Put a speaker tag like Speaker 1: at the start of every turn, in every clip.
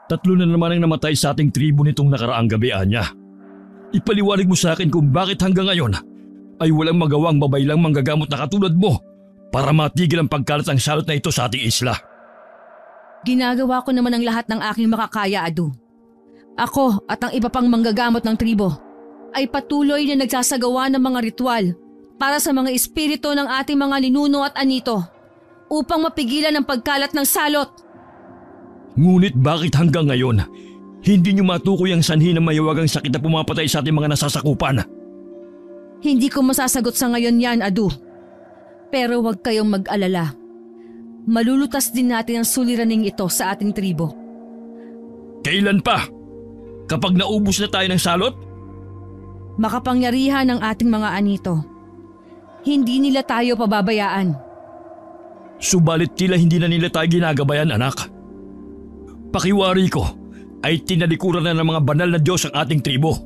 Speaker 1: Tatlo na naman ang namatay sa ating tribo nitong nakaraang gabi, Anya. Ipaliwanag mo sa akin kung bakit hanggang ngayon ay walang magawang babaylang manggagamot na katulad mo para matigil ang pagkalat ng salot na ito sa ating isla.
Speaker 2: Ginagawa ko naman ang lahat ng aking makakaya, Adu. Ako at ang iba pang manggagamot ng tribo ay patuloy na nagsasagawa ng mga ritual para sa mga espiritu ng ating mga ninuno at anito upang mapigilan ang pagkalat ng salot.
Speaker 1: Ngunit bakit hanggang ngayon hindi niyo matukoy ang sanhi ng mahiwagang sakit na pumapatay sa ating mga nasasakupan?
Speaker 2: Hindi ko masasagot sa ngayon yan, Adu. Pero huwag kayong mag-alala. Malulutas din natin ang suliraning ito sa ating tribo.
Speaker 1: Kailan pa? Kapag naubos na tayo ng salot?
Speaker 2: Makapangyarihan ng ating mga anito. Hindi nila tayo pababayaan.
Speaker 1: Subalit tila hindi na nila tayo ginagabayan, anak. Pakiwari ko ay tinalikuran na ng mga banal na Diyos ang ating tribo.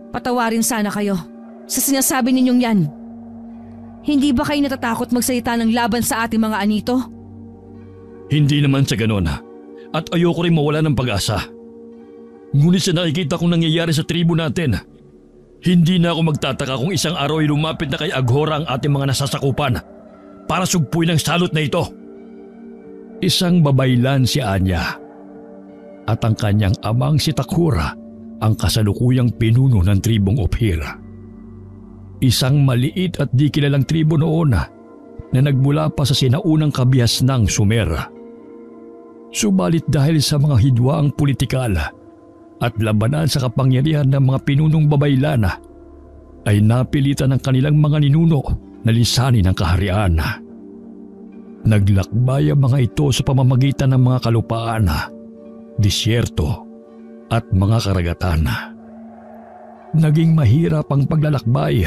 Speaker 2: Patawarin sana kayo sa sinasabi ninyong yan. Hindi ba kayo natatakot magsalita ng laban sa ating mga anito?
Speaker 1: Hindi naman sa ganon, at ayoko rin mawala ng pag-asa. Ngunit sa nakikita kong nangyayari sa tribo natin, hindi na ako magtataka kung isang araw ay lumapit na kay Aghora ang ating mga nasasakupan para sugpuin ang salot na ito. Isang babaylan si Anya at ang kanyang amang si Takhura ang kasalukuyang pinuno ng tribong Ophir. Isang maliit at di kilalang tribo noon na nagmula pa sa sinaunang kabihas ng Sumer. Subalit dahil sa mga hidwaang politikal at labanan sa kapangyarihan ng mga pinunong babaylan ay napilitan ng kanilang mga ninuno na lisanin ang kaharian. Naglakbay ang mga ito sa pamamagitan ng mga kalupaan, disyerto at mga karagatan. Naging mahirap ang paglalakbay,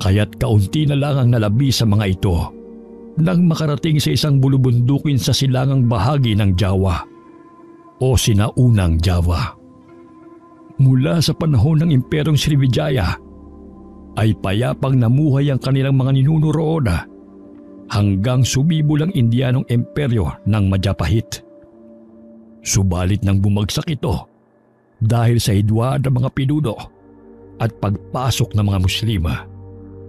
Speaker 1: kaya't kaunti na lang ang nalabi sa mga ito nang makarating sa isang bulubundukin sa silangang bahagi ng Java o sinaunang Java. Mula sa panahon ng Imperyong Srivijaya ay payapang namuhay ang kanilang mga ninuno roon hanggang sumibol ang Indianong Imperyo ng Majapahit. Subalit nang bumagsak ito dahil sa hidwaan ng mga pinuno at pagpasok ng mga Muslima,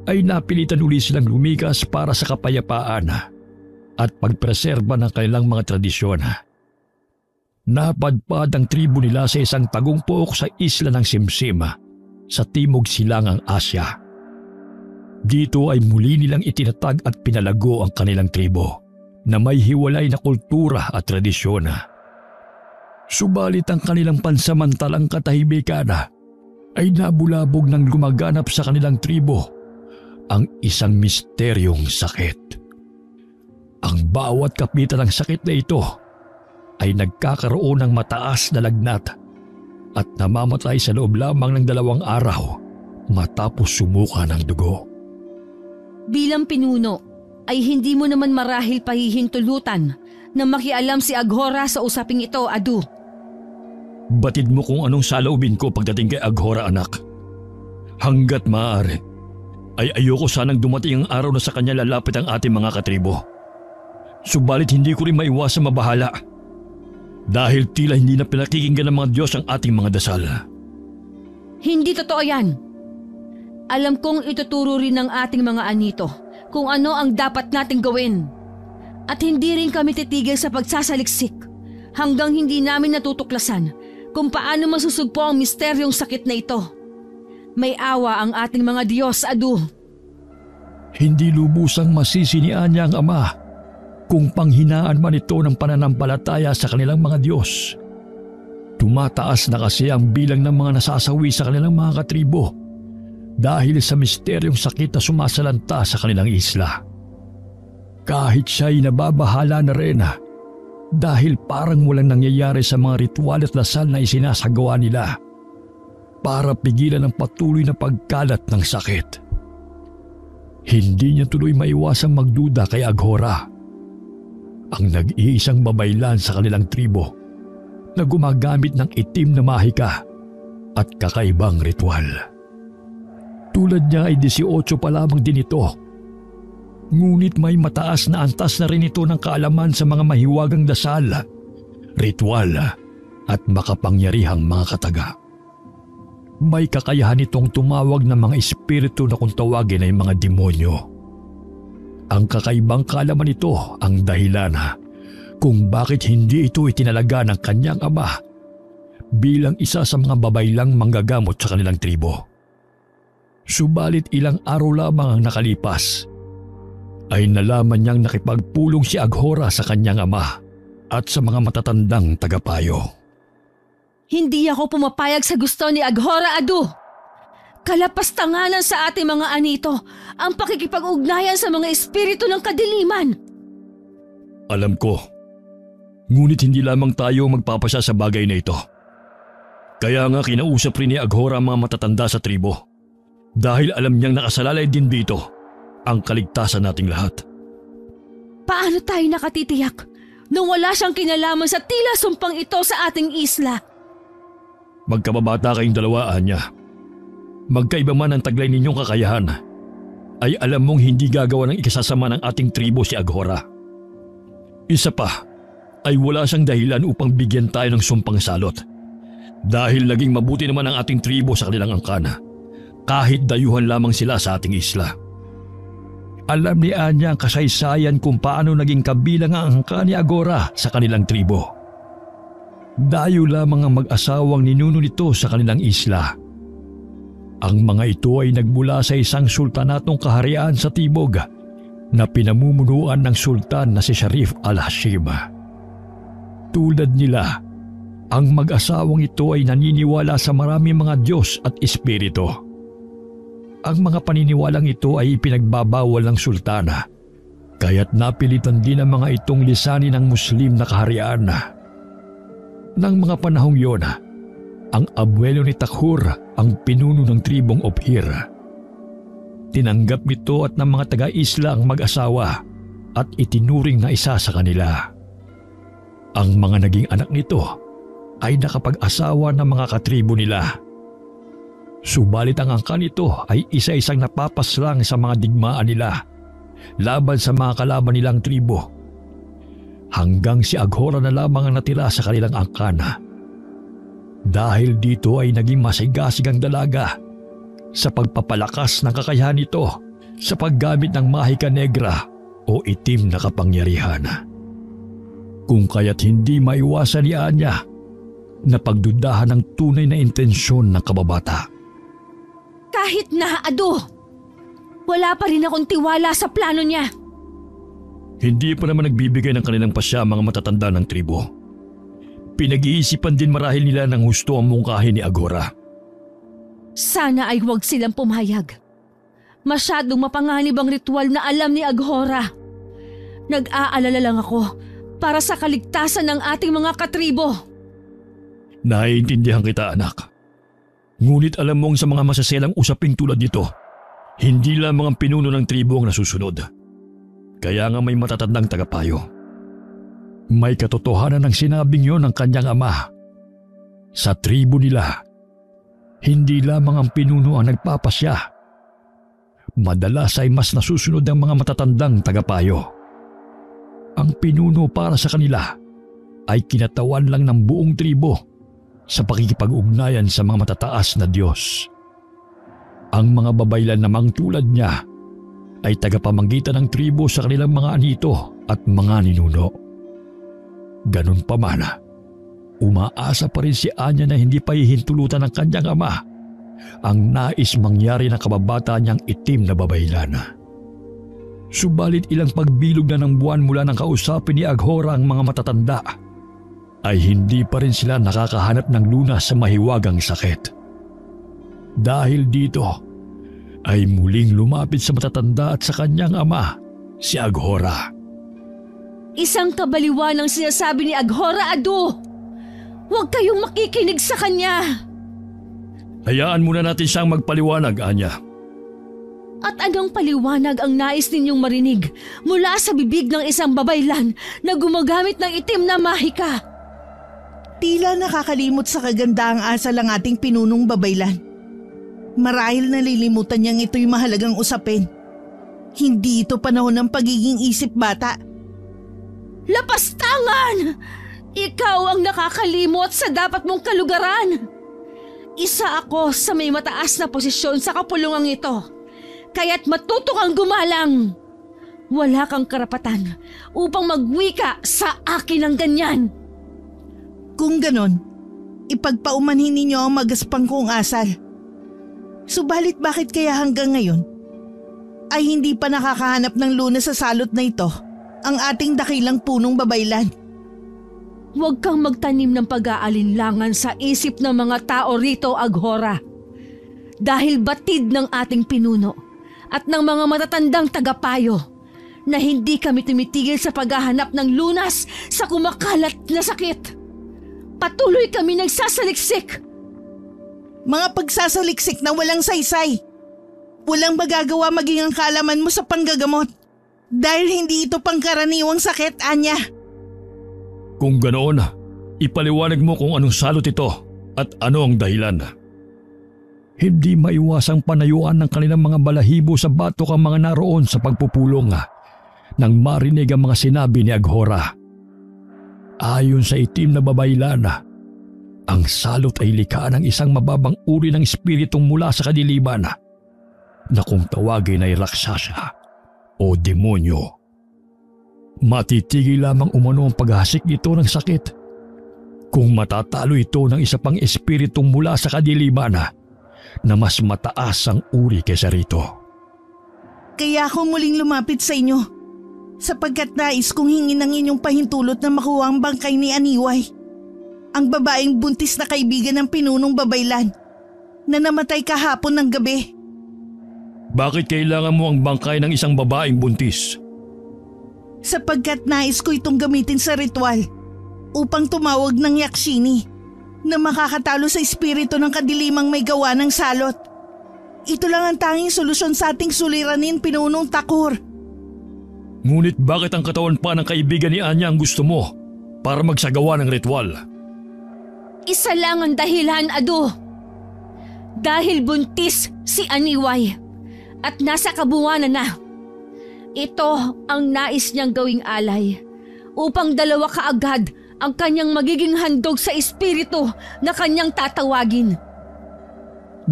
Speaker 1: ay napilitan uli silang lumikas para sa kapayapaan at pagpreserba ng kanilang mga tradisyon. Napadpad ang tribo nila sa isang tagumpok sa isla ng Simsim sa timog silangang Asya. Dito ay muli nilang itinatag at pinalago ang kanilang tribo na may hiwalay na kultura at tradisyon. Subalit ang kanilang pansamantalang katahimikan ay nabulabog ng gumaganap sa kanilang tribo ang isang misteryong sakit. Ang bawat kapitan ng sakit na ito ay nagkakaroon ng mataas na lagnat at namamatay sa loob lamang ng 2 araw matapos sumuka ng dugo.
Speaker 2: Bilang pinuno ay hindi mo naman marahil pahihintulutan na makialam si Aghora sa usaping ito, Adu.
Speaker 1: Batid mo kung anong saloobin ko pagdating kay Aghora, anak. Hanggat maaari ay ayoko sanang dumating ang araw na sa kanya lalapit ang ating mga katribo. Subalit hindi ko rin maiwasang mabahala dahil tila hindi na pinakikinggan ng mga Diyos ang ating mga dasal.
Speaker 2: Hindi totoo yan. Alam kong ituturo rin ng ating mga anito kung ano ang dapat nating gawin. At hindi rin kami titigil sa pagsasaliksik hanggang hindi namin natutuklasan kung paano masusugpo ang misteryong sakit na ito. May awa ang ating mga Diyos, Adu.
Speaker 1: Hindi lubusang masisinian niya ang Ama kung panghinaan man ito ng pananampalataya sa kanilang mga Diyos. Tumataas na kasi ang bilang ng mga nasasawi sa kanilang mga katribo dahil sa misteryong sakit na sumasalanta sa kanilang isla. Kahit siya'y nababahala na rin dahil parang walang nangyayari sa mga ritual at dasal na isinasagawa nila para pigilan ang patuloy na pagkalat ng sakit. Hindi niya tuloy maiwasang magduda kay Aghora, ang nag-iisang babaylan sa kanilang tribo na gumagamit ng itim na mahika at kakaibang ritual. Tulad niya ay 18 pa lamang din ito. Ngunit may mataas na antas na rin ito ng kaalaman sa mga mahiwagang dasal ritual at makapangyarihang mga kataga. May kakayahan itong tumawag ng mga espiritu na kung tawagin ay mga demonyo. Ang kakaibang kaalaman nito ang dahilan kung bakit hindi ito itinalaga ng kanyang ama bilang isa sa mga babaylang manggagamot sa kanilang tribo. Subalit ilang araw lamang ang nakalipas ay nalaman niyang nakipagpulong si Aghora sa kanyang ama at sa mga matatandang tagapayo.
Speaker 2: Hindi ako pumapayag sa gusto ni Aghora Adu. Kalapastanganan sa ating mga anito ang pakikipag-ugnayan sa mga espiritu ng kadiliman.
Speaker 1: Alam ko, ngunit hindi lamang tayo magpapasya sa bagay na ito. Kaya nga kinausap rin ni Aghora ang mga matatanda sa tribo dahil alam niyang nakasalalay din dito ang kaligtasan nating lahat.
Speaker 2: Paano tayo nakatitiyak nung wala siyang kinalaman sa tila sumpang ito sa ating isla?
Speaker 1: Magkababata kayong dalawa, Anya. Magkaiba man ang taglay ninyong kakayahan, ay alam mong hindi gagawa ng ikasasama ng ating tribo si Aghora. Isa pa, ay wala siyang dahilan upang bigyan tayo ng sumpang salot. Dahil naging mabuti naman ang ating tribo sa kanilang angkana, kahit dayuhan lamang sila sa ating isla. Alam ni Anya ang kasaysayan kung paano naging kabilang ang angka ni Aghora sa kanilang tribo. Dayo lamang ang mag-asawang ninuno nito sa kanilang isla. Ang mga ito ay nagmula sa isang sultanatong kaharian sa Timog na pinamumunuan ng sultan na si Sharif al-Hashim. Tulad nila, ang mag-asawang ito ay naniniwala sa maraming mga Diyos at Espiritu. Ang mga paniniwalang ito ay ipinagbabawal ng sultana, kaya't napilitan din ang mga itong lisanin ng Muslim na kaharian. Nang mga panahong yon, ang abuelo ni Takhur ang pinuno ng tribong Ophir. Tinanggap nito at ng mga taga-isla ang mag-asawa at itinuring na isa sa kanila. Ang mga naging anak nito ay nakapag-asawa ng mga katribo nila. Subalit ang angka nito ay isa-isang napapaslang sa mga digmaan nila laban sa mga kalaban nilang tribo. Hanggang si Aghora na lamang ang natira sa kanilang angkana. Dahil dito ay naging masigasig ang dalaga sa pagpapalakas ng kakayahan nito sa paggamit ng mahika negra o itim na kapangyarihan. Kung kaya't hindi maiwasan ni Anya na pagdudahan ng tunay na intensyon ng kababata.
Speaker 2: Kahit na, Adu, wala pa rin akong tiwala sa plano niya.
Speaker 1: Hindi pa naman nagbibigay ng kanilang pasya mga matatanda ng tribo. Pinag-iisipan din marahil nila ng husto ang mungkahi ni Aghora.
Speaker 2: Sana ay huwag silang pumayag. Masyadong mapanganib ang ritual na alam ni Aghora. Nag-aalala lang ako para sa kaligtasan ng ating mga katribo.
Speaker 1: Naiintindihan kita, anak. Ngunit alam mong sa mga masaselang usaping tulad nito, hindi lamang ang pinuno ng tribo ang nasusunod. Kaya nga may matatandang tagapayo. May katotohanan ng sinabing yon ng kanyang ama. Sa tribo nila, hindi lamang ang pinuno ang nagpapasya. Madalas ay mas nasusunod ang mga matatandang tagapayo. Ang pinuno para sa kanila ay kinatawan lang ng buong tribo sa pakikipag-ugnayan sa mga matataas na Diyos. Ang mga babaylan namang tulad niya ay tagapamanggitan ng tribo sa kanilang mga anito at mga ninuno. Ganun pa man, umaasa pa rin si Anya na hindi pa hihintulutan ng kanyang ama ang nais mangyari ng kababata niyang itim na babaylan. Subalit ilang pagbilog na ng buwan mula nang kausapin ni Aghora ang mga matatanda, ay hindi pa rin sila nakakahanap ng lunas sa mahiwagang sakit. Dahil dito, ay muling lumapit sa matatanda at sa kanyang ama, si Aghora.
Speaker 2: Isang kabaliwan ang sinasabi ni Aghora, Adu. Huwag kayong makikinig sa kanya.
Speaker 1: Hayaan muna natin siyang magpaliwanag, Anya.
Speaker 2: At anong paliwanag ang nais ninyong marinig mula sa bibig ng isang babaylan na gumagamit ng itim na mahika?
Speaker 3: Tila nakakalimot sa kagandaang asal ang ating pinunong babaylan. Marahil nalilimutan niyang ito'y mahalagang usapin. Hindi ito panahon ng pagiging isip bata.
Speaker 2: Lapastangan! Ikaw ang nakakalimot sa dapat mong kalugaran. Isa ako sa may mataas na posisyon sa kapulungang ito. Kaya't matuto kang gumalang. Wala kang karapatan upang magwika sa akin ng ganyan.
Speaker 3: Kung ganon, ipagpaumanhin ninyo ang magaspang kong asal. Subalit bakit kaya hanggang ngayon ay hindi pa nakakahanap ng lunas sa salot na ito ang ating dakilang punong babaylan?
Speaker 2: Huwag kang magtanim ng pag-aalinlangan sa isip ng mga tao rito, Aghora. Dahil batid ng ating pinuno at ng mga matatandang tagapayo na hindi kami tumitigil sa paghahanap ng lunas sa kumakalat na sakit. Patuloy kami nagsasaliksik.
Speaker 3: Mga pagsasaliksik na walang saysay. Walang magagawa maging ang kaalaman mo sa panggagamot. Dahil hindi ito pangkaraniwang sakit, Anya.
Speaker 1: Kung ganoon, ipaliwanag mo kung anong salot ito at ano ang dahilan. Hindi maiwasang panayuan ng kanilang mga balahibo sa batok ang mga naroon sa pagpupulong nang marinig ang mga sinabi ni Aghora. Ayon sa itim na babaylan, ang salot ay likha ng isang mababang uri ng espiritong mula sa kadiliman na kung tawagin ay raksasa o demonyo. Matitigil lamang umano ang paghasik nito ng sakit kung matatalo ito ng isa pang espiritong mula sa kadiliman na mas mataas ang uri kaysa rito.
Speaker 3: Kaya ako muling lumapit sa inyo sapagkat nais kong hingin ang inyong pahintulot na makuha ang bangkay ni Aniway, ang babaeng buntis na kaibigan ng pinunong babaylan na namatay kahapon ng gabi.
Speaker 1: Bakit kailangan mo ang bangkay ng isang babaeng buntis?
Speaker 3: Sapagkat nais ko itong gamitin sa ritual upang tumawag ng Yakshini na makakatalo sa espiritu ng kadilimang may gawa ng salot. Ito lang ang tanging solusyon sa ating suliranin, Pinunong Thakur.
Speaker 1: Ngunit bakit ang katawan pa ng kaibigan ni Anya ang gusto mo para magsagawa ng ritual?
Speaker 2: Isa lang ang dahilan, Adu. Dahil buntis si Aniway at nasa kabuwanan na. Ito ang nais niyang gawing alay upang dalawa kaagad ang kanyang magiging handog sa espiritu na kanyang tatawagin.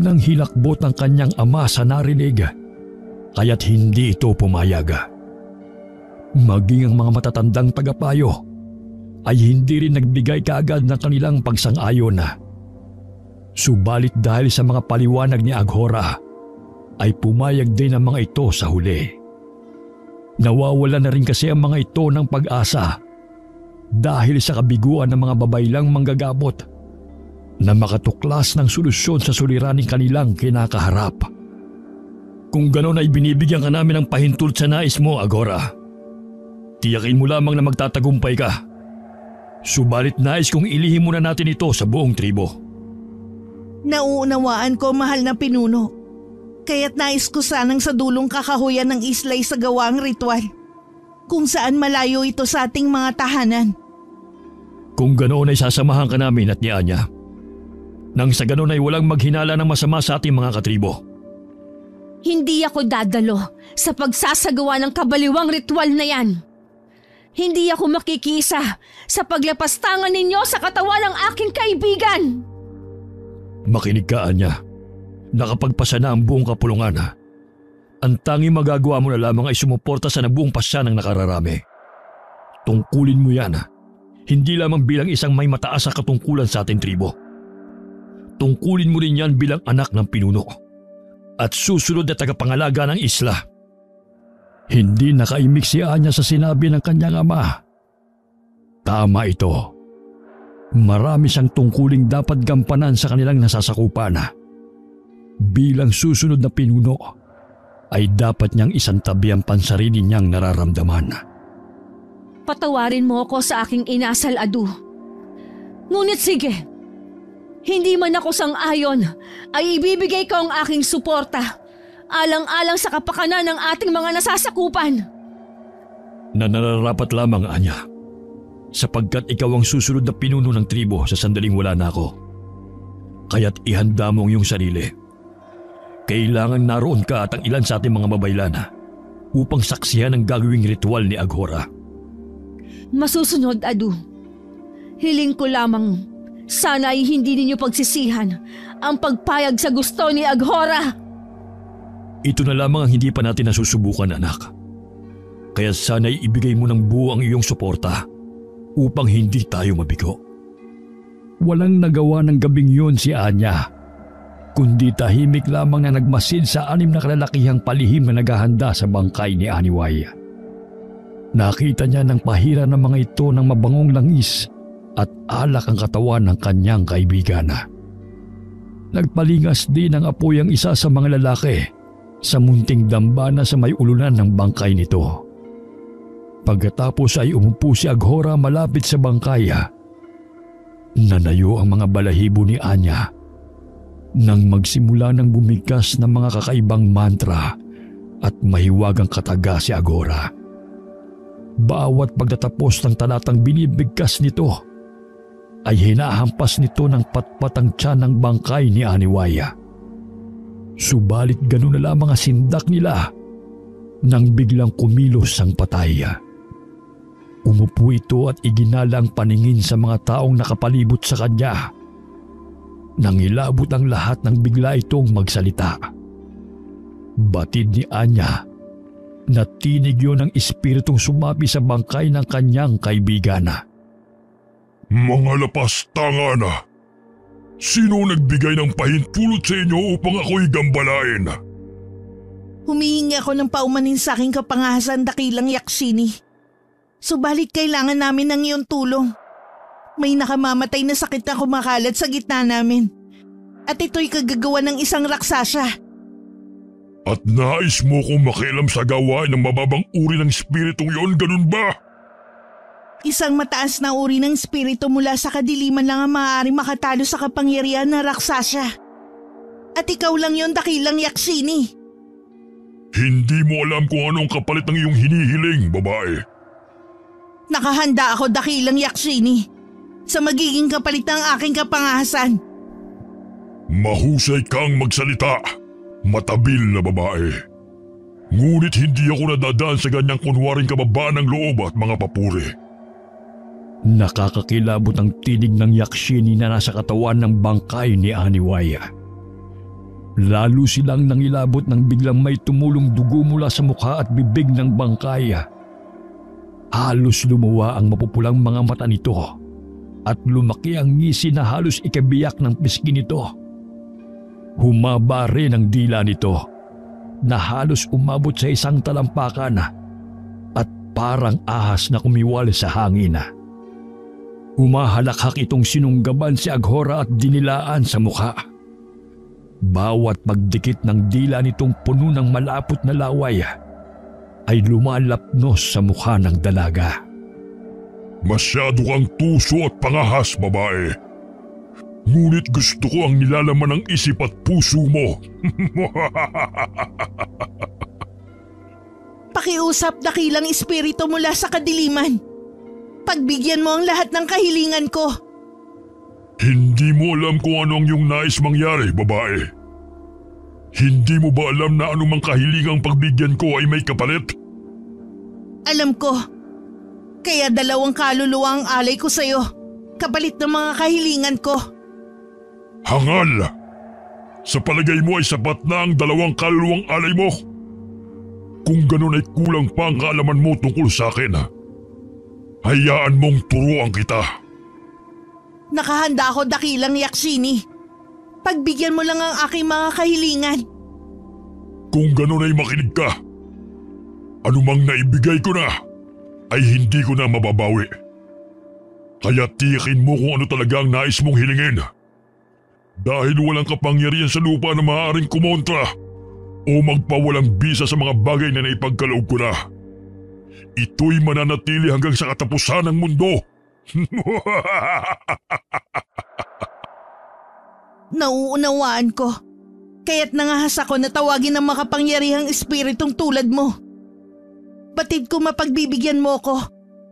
Speaker 1: Nang hilakbot ng kanyang ama sa narinig, kaya't hindi ito pumayag. Maging ang mga matatandang tagapayo ay hindi rin nagbigay kaagad ng kanilang pagsang-ayon. Subalit dahil sa mga paliwanag ni Aghora, ay pumayag din ang mga ito sa huli. Nawawala na rin kasi ang mga ito ng pag-asa dahil sa kabiguan ng mga babaylang manggagamot na makatuklas ng solusyon sa suliraning kanilang kinakaharap. Kung gano'n ay binibigyan ka namin ng pahintulot sa nais mo, Aghora. Tiyakin mo lamang na magtatagumpay ka. Subalit nais kong ilihim muna natin ito sa buong tribo.
Speaker 3: Nauunawaan ko, mahal na pinuno. Kaya't nais ko sanang sa dulong kakahuyan ng islay sa gawaang ritual, kung saan malayo ito sa ating mga tahanan.
Speaker 1: Kung ganoon ay sasamahan ka namin at ni Anya. Nang sa ganoon ay walang maghinala ng masama sa ating mga katribo.
Speaker 2: Hindi ako dadalo sa pagsasagawa ng kabaliwang ritual na yan. Hindi ako makikisa sa paglapastangan ninyo sa katawan ng aking kaibigan.
Speaker 1: Makinig ka, Anya. Nakapagpasa na ang buong kapulungan. Ang tanging magagawa mo na lamang ay sumuporta sa nabuong pasya ng nakararami. Tungkulin mo yan, hindi lamang bilang isang may mataas na katungkulan sa ating tribo. Tungkulin mo rin yan bilang anak ng pinuno at susunod na tagapangalaga ng isla. Hindi nakaimik si Anya sa sinabi ng kanyang ama. Tama ito. Marami siyang tungkuling dapat gampanan sa kanilang nasasakupan. Bilang susunod na pinuno, ay dapat niyang isantabi ang pansarili niyang nararamdaman.
Speaker 2: Patawarin mo ako sa aking inasal, Adu. Ngunit sige, hindi man ako sang-ayon, ay ibibigay ko ang aking suporta, alang-alang sa kapakanan ng ating mga nasasakupan.
Speaker 1: Nararapat lamang, Anya, sapagkat ikaw ang susunod na pinuno ng tribo sa sandaling wala na ako. Kaya't ihanda mo ang iyong sarili. Kailangan naroon ka at ang ilan sa ating mga babaylan upang saksihan ang gagawing ritual ni Aghora.
Speaker 2: Masusunod, Adu. Hiling ko lamang, sana ay hindi ninyo pagsisihan ang pagpayag sa gusto ni Aghora.
Speaker 1: Ito na lamang ang hindi pa natin nasusubukan, anak. Kaya sana'y ibigay mo ng buo ang iyong suporta upang hindi tayo mabigo. Walang nagawa ng gabing yun si Anya, kundi tahimik lamang na nagmasid sa 6 na kalalakihang palihim na naghahanda sa bangkay ni Aniway. Nakita niya ng pahira ng mga ito ng mabangong langis at alak ang katawan ng kanyang kaibigan. Nagpalingas din ng apoy ang isa sa mga lalaki sa munting dambana sa may ulunan ng bangkay nito. Pagkatapos ay umupo si Aghora malapit sa bangkay. Nanayo ang mga balahibo ni Anya nang magsimula ng bumigkas ng mga kakaibang mantra at mahiwagang kataga si Aghora. Bawat pagtatapos ng talatang binibigkas nito ay hinahampas nito ng patpatang tiyan ng bangkay ni Aniwaya. Subalit gano'n na lamang ang sindak nila nang biglang kumilos ang patay. Umupo ito at iginala ang paningin sa mga taong nakapalibot sa kanya. Nang ilabot ang lahat ng bigla itong magsalita. Batid ni Anya na tinig yun ng espiritong sumapi sa bangkay ng kanyang kaibigan.
Speaker 4: Mga lapastangan! Sino nagbigay ng pahintulot sa inyo upang ako'y gambalain?
Speaker 3: Humihingi ako ng paumanin sa aking kapangahasan, dakilang Yaksini. Subalit kailangan namin ng iyong tulong. May nakamamatay na sakit na kumakalat sa gitna namin. At ito'y kagagawa ng isang raksasa.
Speaker 4: At nais mo kong makialam sa gawain ng mababang uri ng espiritong yon, ganun ba?
Speaker 3: Isang mataas na uri ng espiritu mula sa kadiliman lang ang maaaring makatalo sa kapangyarihan ng raksasa. At ikaw lang yon, dakilang Yaksini.
Speaker 4: Hindi mo alam kung anong kapalit ng iyong hinihiling, babae.
Speaker 3: Nakahanda ako, dakilang Yaksini, sa magiging kapalit ng aking kapangahasan.
Speaker 4: Mahusay kang magsalita, matabil na babae. Ngunit hindi ako nadadaan sa ganyang kunwaring kababaan ng loob at mga papuri.
Speaker 1: Nakakakilabot ang tinig ng Yaksini na nasa katawan ng bangkay ni Aniwaya. Lalo silang nangilabot nang biglang may tumulong dugo mula sa mukha at bibig ng bangkay. Halos lumuwa ang mapupulang mga mata nito at lumaki ang ngisi na halos ikabiyak ng pisngi nito. Humaba rin ang dila nito na halos umabot sa isang talampakan at parang ahas na kumiwal sa hangin. Humahalakhak itong sinunggaban si Aghora at dinilaan sa mukha. Bawat pagdikit ng dila nitong puno ng malapot na laway ay lumalapnos sa mukha ng dalaga.
Speaker 4: Masyado kang tuso at pangahas, babae. Ngunit gusto ko ang nilalaman ng isip at puso mo.
Speaker 3: Pakiusap, dakilang espiritu mula sa kadiliman. Pagbigyan mo ang lahat ng kahilingan ko.
Speaker 4: Hindi mo alam kung ano ang iyong nais mangyari, babae. Hindi mo ba alam na anumang kahilingang pagbigyan ko ay may kapalit?
Speaker 3: Alam ko. Kaya 2 kaluluwa ang alay ko sa'yo, kapalit ng mga kahilingan ko.
Speaker 4: Hangal! Sa palagay mo ay sapat na ang 2 kaluluwang alay mo? Kung ganun ay kulang pa ang kaalaman mo tungkol sa akin. Hayaan mong turuan kita.
Speaker 3: Nakahanda ako, dakilang Yaksini. Pagbigyan mo lang ang aking mga kahilingan.
Speaker 4: Kung ganun ay makinig ka. Anumang naibigay ko na ay hindi ko na mababawi. Kaya tiyakin mo kung ano talaga ang nais mong hilingin. Dahil walang kapangyarihan sa lupa na maaaring kumontra o magpawalang bisa sa mga bagay na naipagkaloob ko na. Ito'y mananatili hanggang sa katapusan ng mundo.
Speaker 3: Nauunawaan ko. Kaya't nangahas ako na tawagin ng makapangyarihang espiritong tulad mo. Batid ko mapagbibigyan mo ko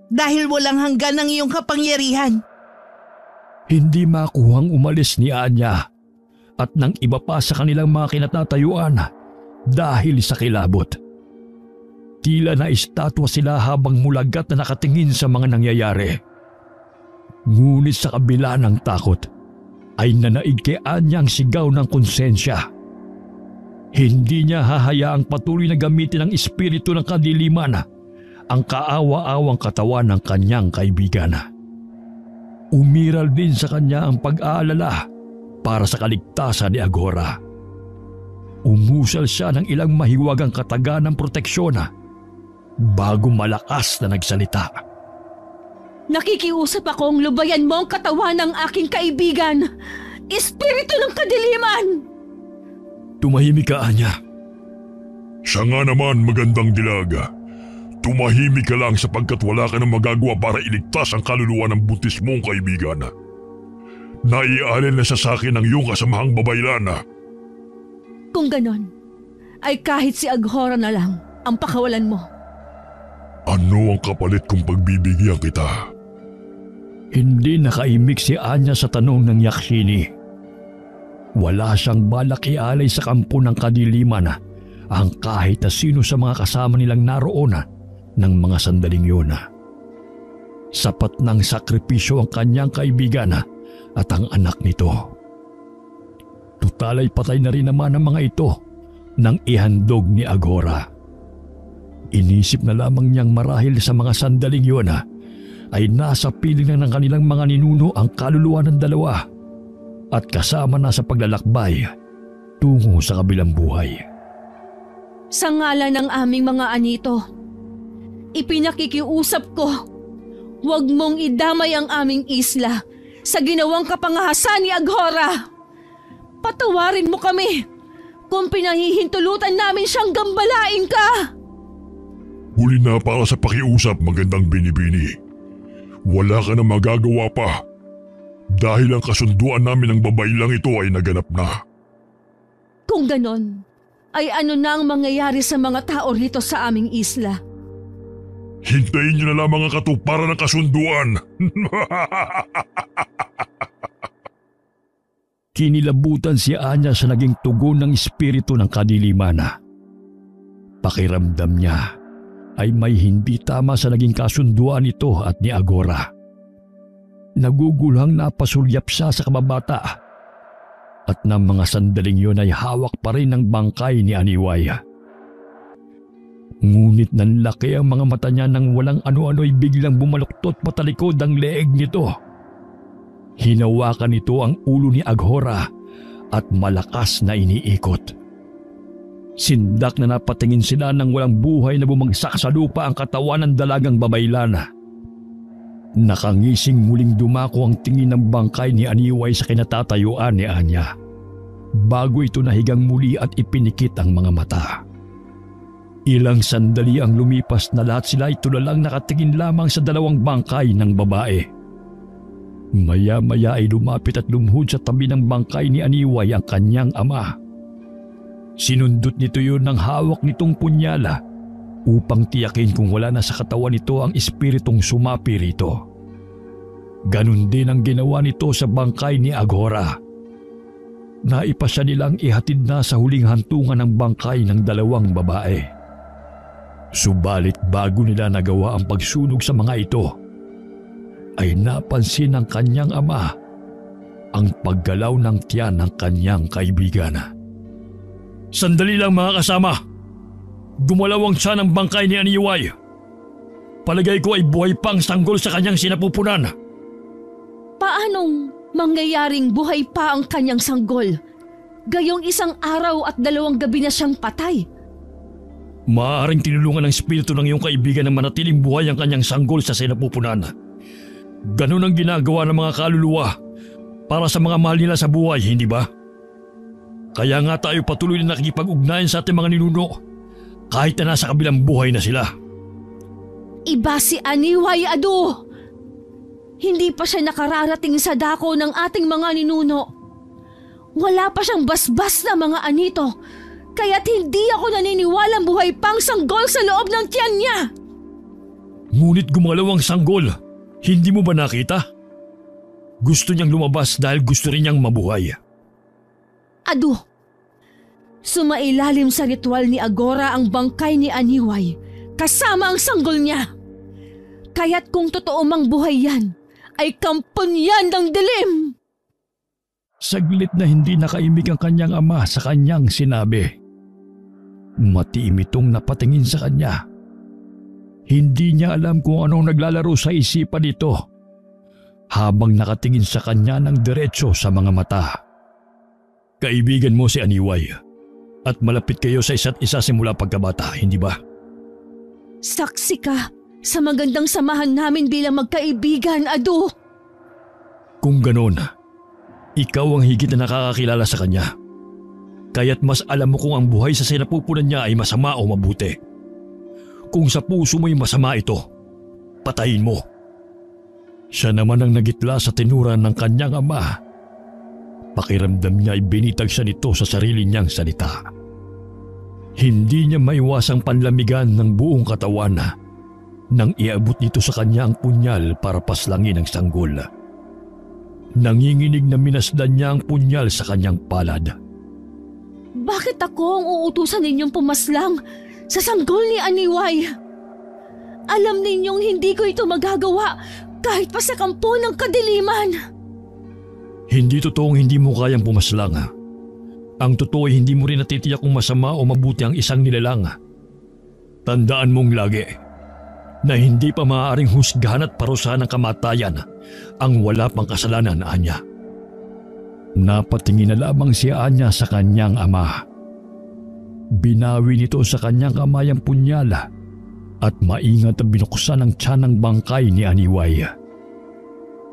Speaker 3: dahil walang hanggan ang iyong kapangyarihan.
Speaker 1: Hindi makuhang umalis ni Anya at nang iba pa sa kanilang mga kinatatayuan dahil sa kilabot. Tila na estatwa sila habang mulagat na nakatingin sa mga nangyayari. Ngunit sa kabila ng takot ay nanaig kay Anya ang sigaw ng konsensya. Hindi niya hahayaang patuloy na gamitin ang espiritu ng kadiliman ang kaawa-awang katawan ng kanyang kaibigan. Umiral din sa kanya ang pag-aalala para sa kaligtasan ni Agora. Umusal siya ng ilang mahiwagang kataga ng proteksyon bago malakas na nagsalita.
Speaker 2: Nakikiusap akong lubayan mo ang katawan ng aking kaibigan. Espiritu ng kadiliman!
Speaker 1: Tumahimik ka, Anya.
Speaker 4: Siya nga naman, magandang dilaga. Tumahimik ka lang sapagkat wala ka nang magagawa para iligtas ang kaluluwa ng buntis mong kaibigan. Naialin na sa akin ang iyong kasamahang babaylan.
Speaker 2: Kung ganon, ay kahit si Aghora na lang ang pakawalan mo.
Speaker 4: Ano ang kapalit kung pagbibigyan kita?
Speaker 1: Hindi nakaimik si Anya sa tanong ng Yakshini. Wala siyang balak ialay sa kampo ng kadiliman ang kahit na sino sa mga kasama nilang naroon ng mga sandaling yun. Sapat ng sakripisyo ang kanyang kaibigan at ang anak nito. Tutal ay patay na rin naman ang mga ito nang ihandog ni Agora. Inisip na lamang niyang marahil sa mga sandaling yun ay nasa piling na ng kanilang mga ninuno ang kaluluwa ng dalawa at kasama na sa paglalakbay tungo sa kabilang buhay.
Speaker 2: Sa ngalan ng aming mga anito, ipinakikiusap ko, huwag mong idamay ang aming isla sa ginawang kapangahasan ni Aghora. Patawarin mo kami kung pinahihintulutan namin siyang gambalain ka.
Speaker 4: Huli na para sa pakiusap, magandang binibini. Wala ka na magagawa pa dahil ang kasunduan namin ng babaylang ito ay naganap na.
Speaker 2: Kung ganon, ay ano na ang mangyayari sa mga tao rito sa aming isla?
Speaker 4: Hintayin niyo na lamang ang katuparan ng kasunduan.
Speaker 1: Kinilabutan si Anya sa naging tugon ng espiritu ng kadiliman. Pakiramdam niya ay may hindi tama sa naging kasunduan nito at ni Agora. Nagugulhang napasulyap siya sa kababata at ng mga sandaling yun ay hawak pa rin ang bangkay ni Aniway. Ngunit nanlaki ang mga mata niya nang walang ano-ano'y biglang bumaluktot patalikod ang leeg nito. Hinawakan nito ang ulo ni Aghora at malakas na iniikot. Sindak na napatingin sila nang walang buhay na bumagsak sa lupa ang katawan ng dalagang babaylana. Nakangising muling dumako ang tingin ng bangkay ni Aniway sa kinatatayuan ni Anya. Bago ito nahigang muli at ipinikit ang mga mata. Ilang sandali ang lumipas na lahat sila ay tulalang nakatingin lamang sa dalawang bangkay ng babae. Maya-maya ay lumapit at lumuhod sa tabi ng bangkay ni Aniway ang kanyang ama. Sinundot nito yun ng hawak nitong punyala upang tiyakin kung wala na sa katawan nito ang espiritong sumapi rito. Ganon din ang ginawa nito sa bangkay ni Aghora. Naipasya nilang ihatid na sa huling hantungan ng bangkay ng dalawang babae. Subalit bago nila nagawa ang pagsunog sa mga ito, ay napansin ng kanyang ama ang paggalaw ng tiyan ng kanyang kaibigan. Sandali lang mga kasama. Gumalaw ang tiyan ng bangkay ni Aniway. Palagay ko ay buhay pang sanggol sa kanyang sinapupunan.
Speaker 2: Paanong mangyayaring buhay pa ang kanyang sanggol? Gayong isang araw at 2 gabi na siyang patay.
Speaker 1: Maaaring tinulungan ng espiritu ng iyong kaibigan na manatiling buhay ang kanyang sanggol sa sinapupunan. Ganun ang ginagawa ng mga kaluluwa para sa mga mahal nila sa buhay, hindi ba? Kaya nga tayo patuloy na nakikipag-ugnayan sa ating mga ninuno kahit na nasa kabilang buhay na sila.
Speaker 2: Iba si Aniway, Adu. Hindi pa siya nakararating sa dako ng ating mga ninuno. Wala pa siyang basbas na mga anito, kaya't hindi ako naniniwalang buhay pang sanggol sa loob ng tiyan niya.
Speaker 1: Ngunit gumalaw ang sanggol, hindi mo ba nakita? Gusto niyang lumabas dahil gusto rin niyang mabuhay.
Speaker 2: Adu, sumailalim sa ritual ni Agora ang bangkay ni Aniway kasama ang sanggol niya. Kaya't kung totoo mang buhay yan, ay kampunyan ng dilim.
Speaker 1: Saglit na hindi nakaimik ang kanyang ama sa kanyang sinabi. Matiim itong napatingin sa kanya. Hindi niya alam kung anong naglalaro sa isipan nito habang nakatingin sa kanya ng diretso sa mga mata. Kaibigan mo si Aniway at malapit kayo sa isa't isa simula pagkabata, hindi ba?
Speaker 2: Saksi ka sa magandang samahan namin bilang magkaibigan, Adu.
Speaker 1: Kung ganon, ikaw ang higit na nakakakilala sa kanya. Kaya't mas alam mo kung ang buhay sa sinapupunan niya ay masama o mabuti. Kung sa puso mo'y masama ito, patayin mo. Siya naman ang nagitla sa tinuran ng kanyang ama. Pakiramdam niya ay binitag siya nito sa sarili niyang salita. Hindi niya maiwasang panlamigan ng buong katawan nang iabot nito sa kanya ang punyal para paslangin ang sanggol. Nanginginig na minasdan niya ang punyal sa kanyang palad.
Speaker 2: Bakit ako ang uutusan ninyong pumaslang sa sanggol ni Aniway? Alam ninyong hindi ko ito magagawa kahit pa sa kampo ng kadiliman.
Speaker 1: Hindi totoong hindi mo kayang pumaslang. Ang totoo ay hindi mo rin natitiyak kung masama o mabuti ang isang nilalang. Tandaan mong lagi na hindi pa maaaring husgahan at parusahan ng kamatayan ang wala pang kasalanan, Anya. Napatingin na lamang si Anya sa kanyang ama. Binawi nito sa kanyang kamay ang punyala at maingat na binuksan ang tiyan ng bangkay ni Aniway.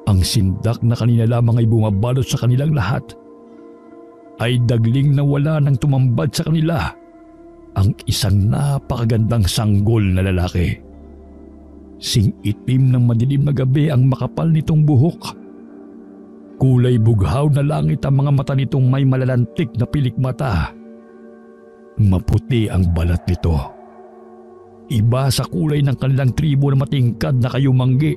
Speaker 1: Ang sindak na kanina lamang ay bumabalot sa kanilang lahat ay dagling nawala nang tumambad sa kanila ang isang napakagandang sanggol na lalaki. Sing-itim ng madilim na gabi ang makapal nitong buhok. Kulay bughaw na langit ang mga mata nitong may malalantik na pilikmata. Maputi ang balat nito. Iba sa kulay ng kanilang tribo na matingkad na kayumanggi.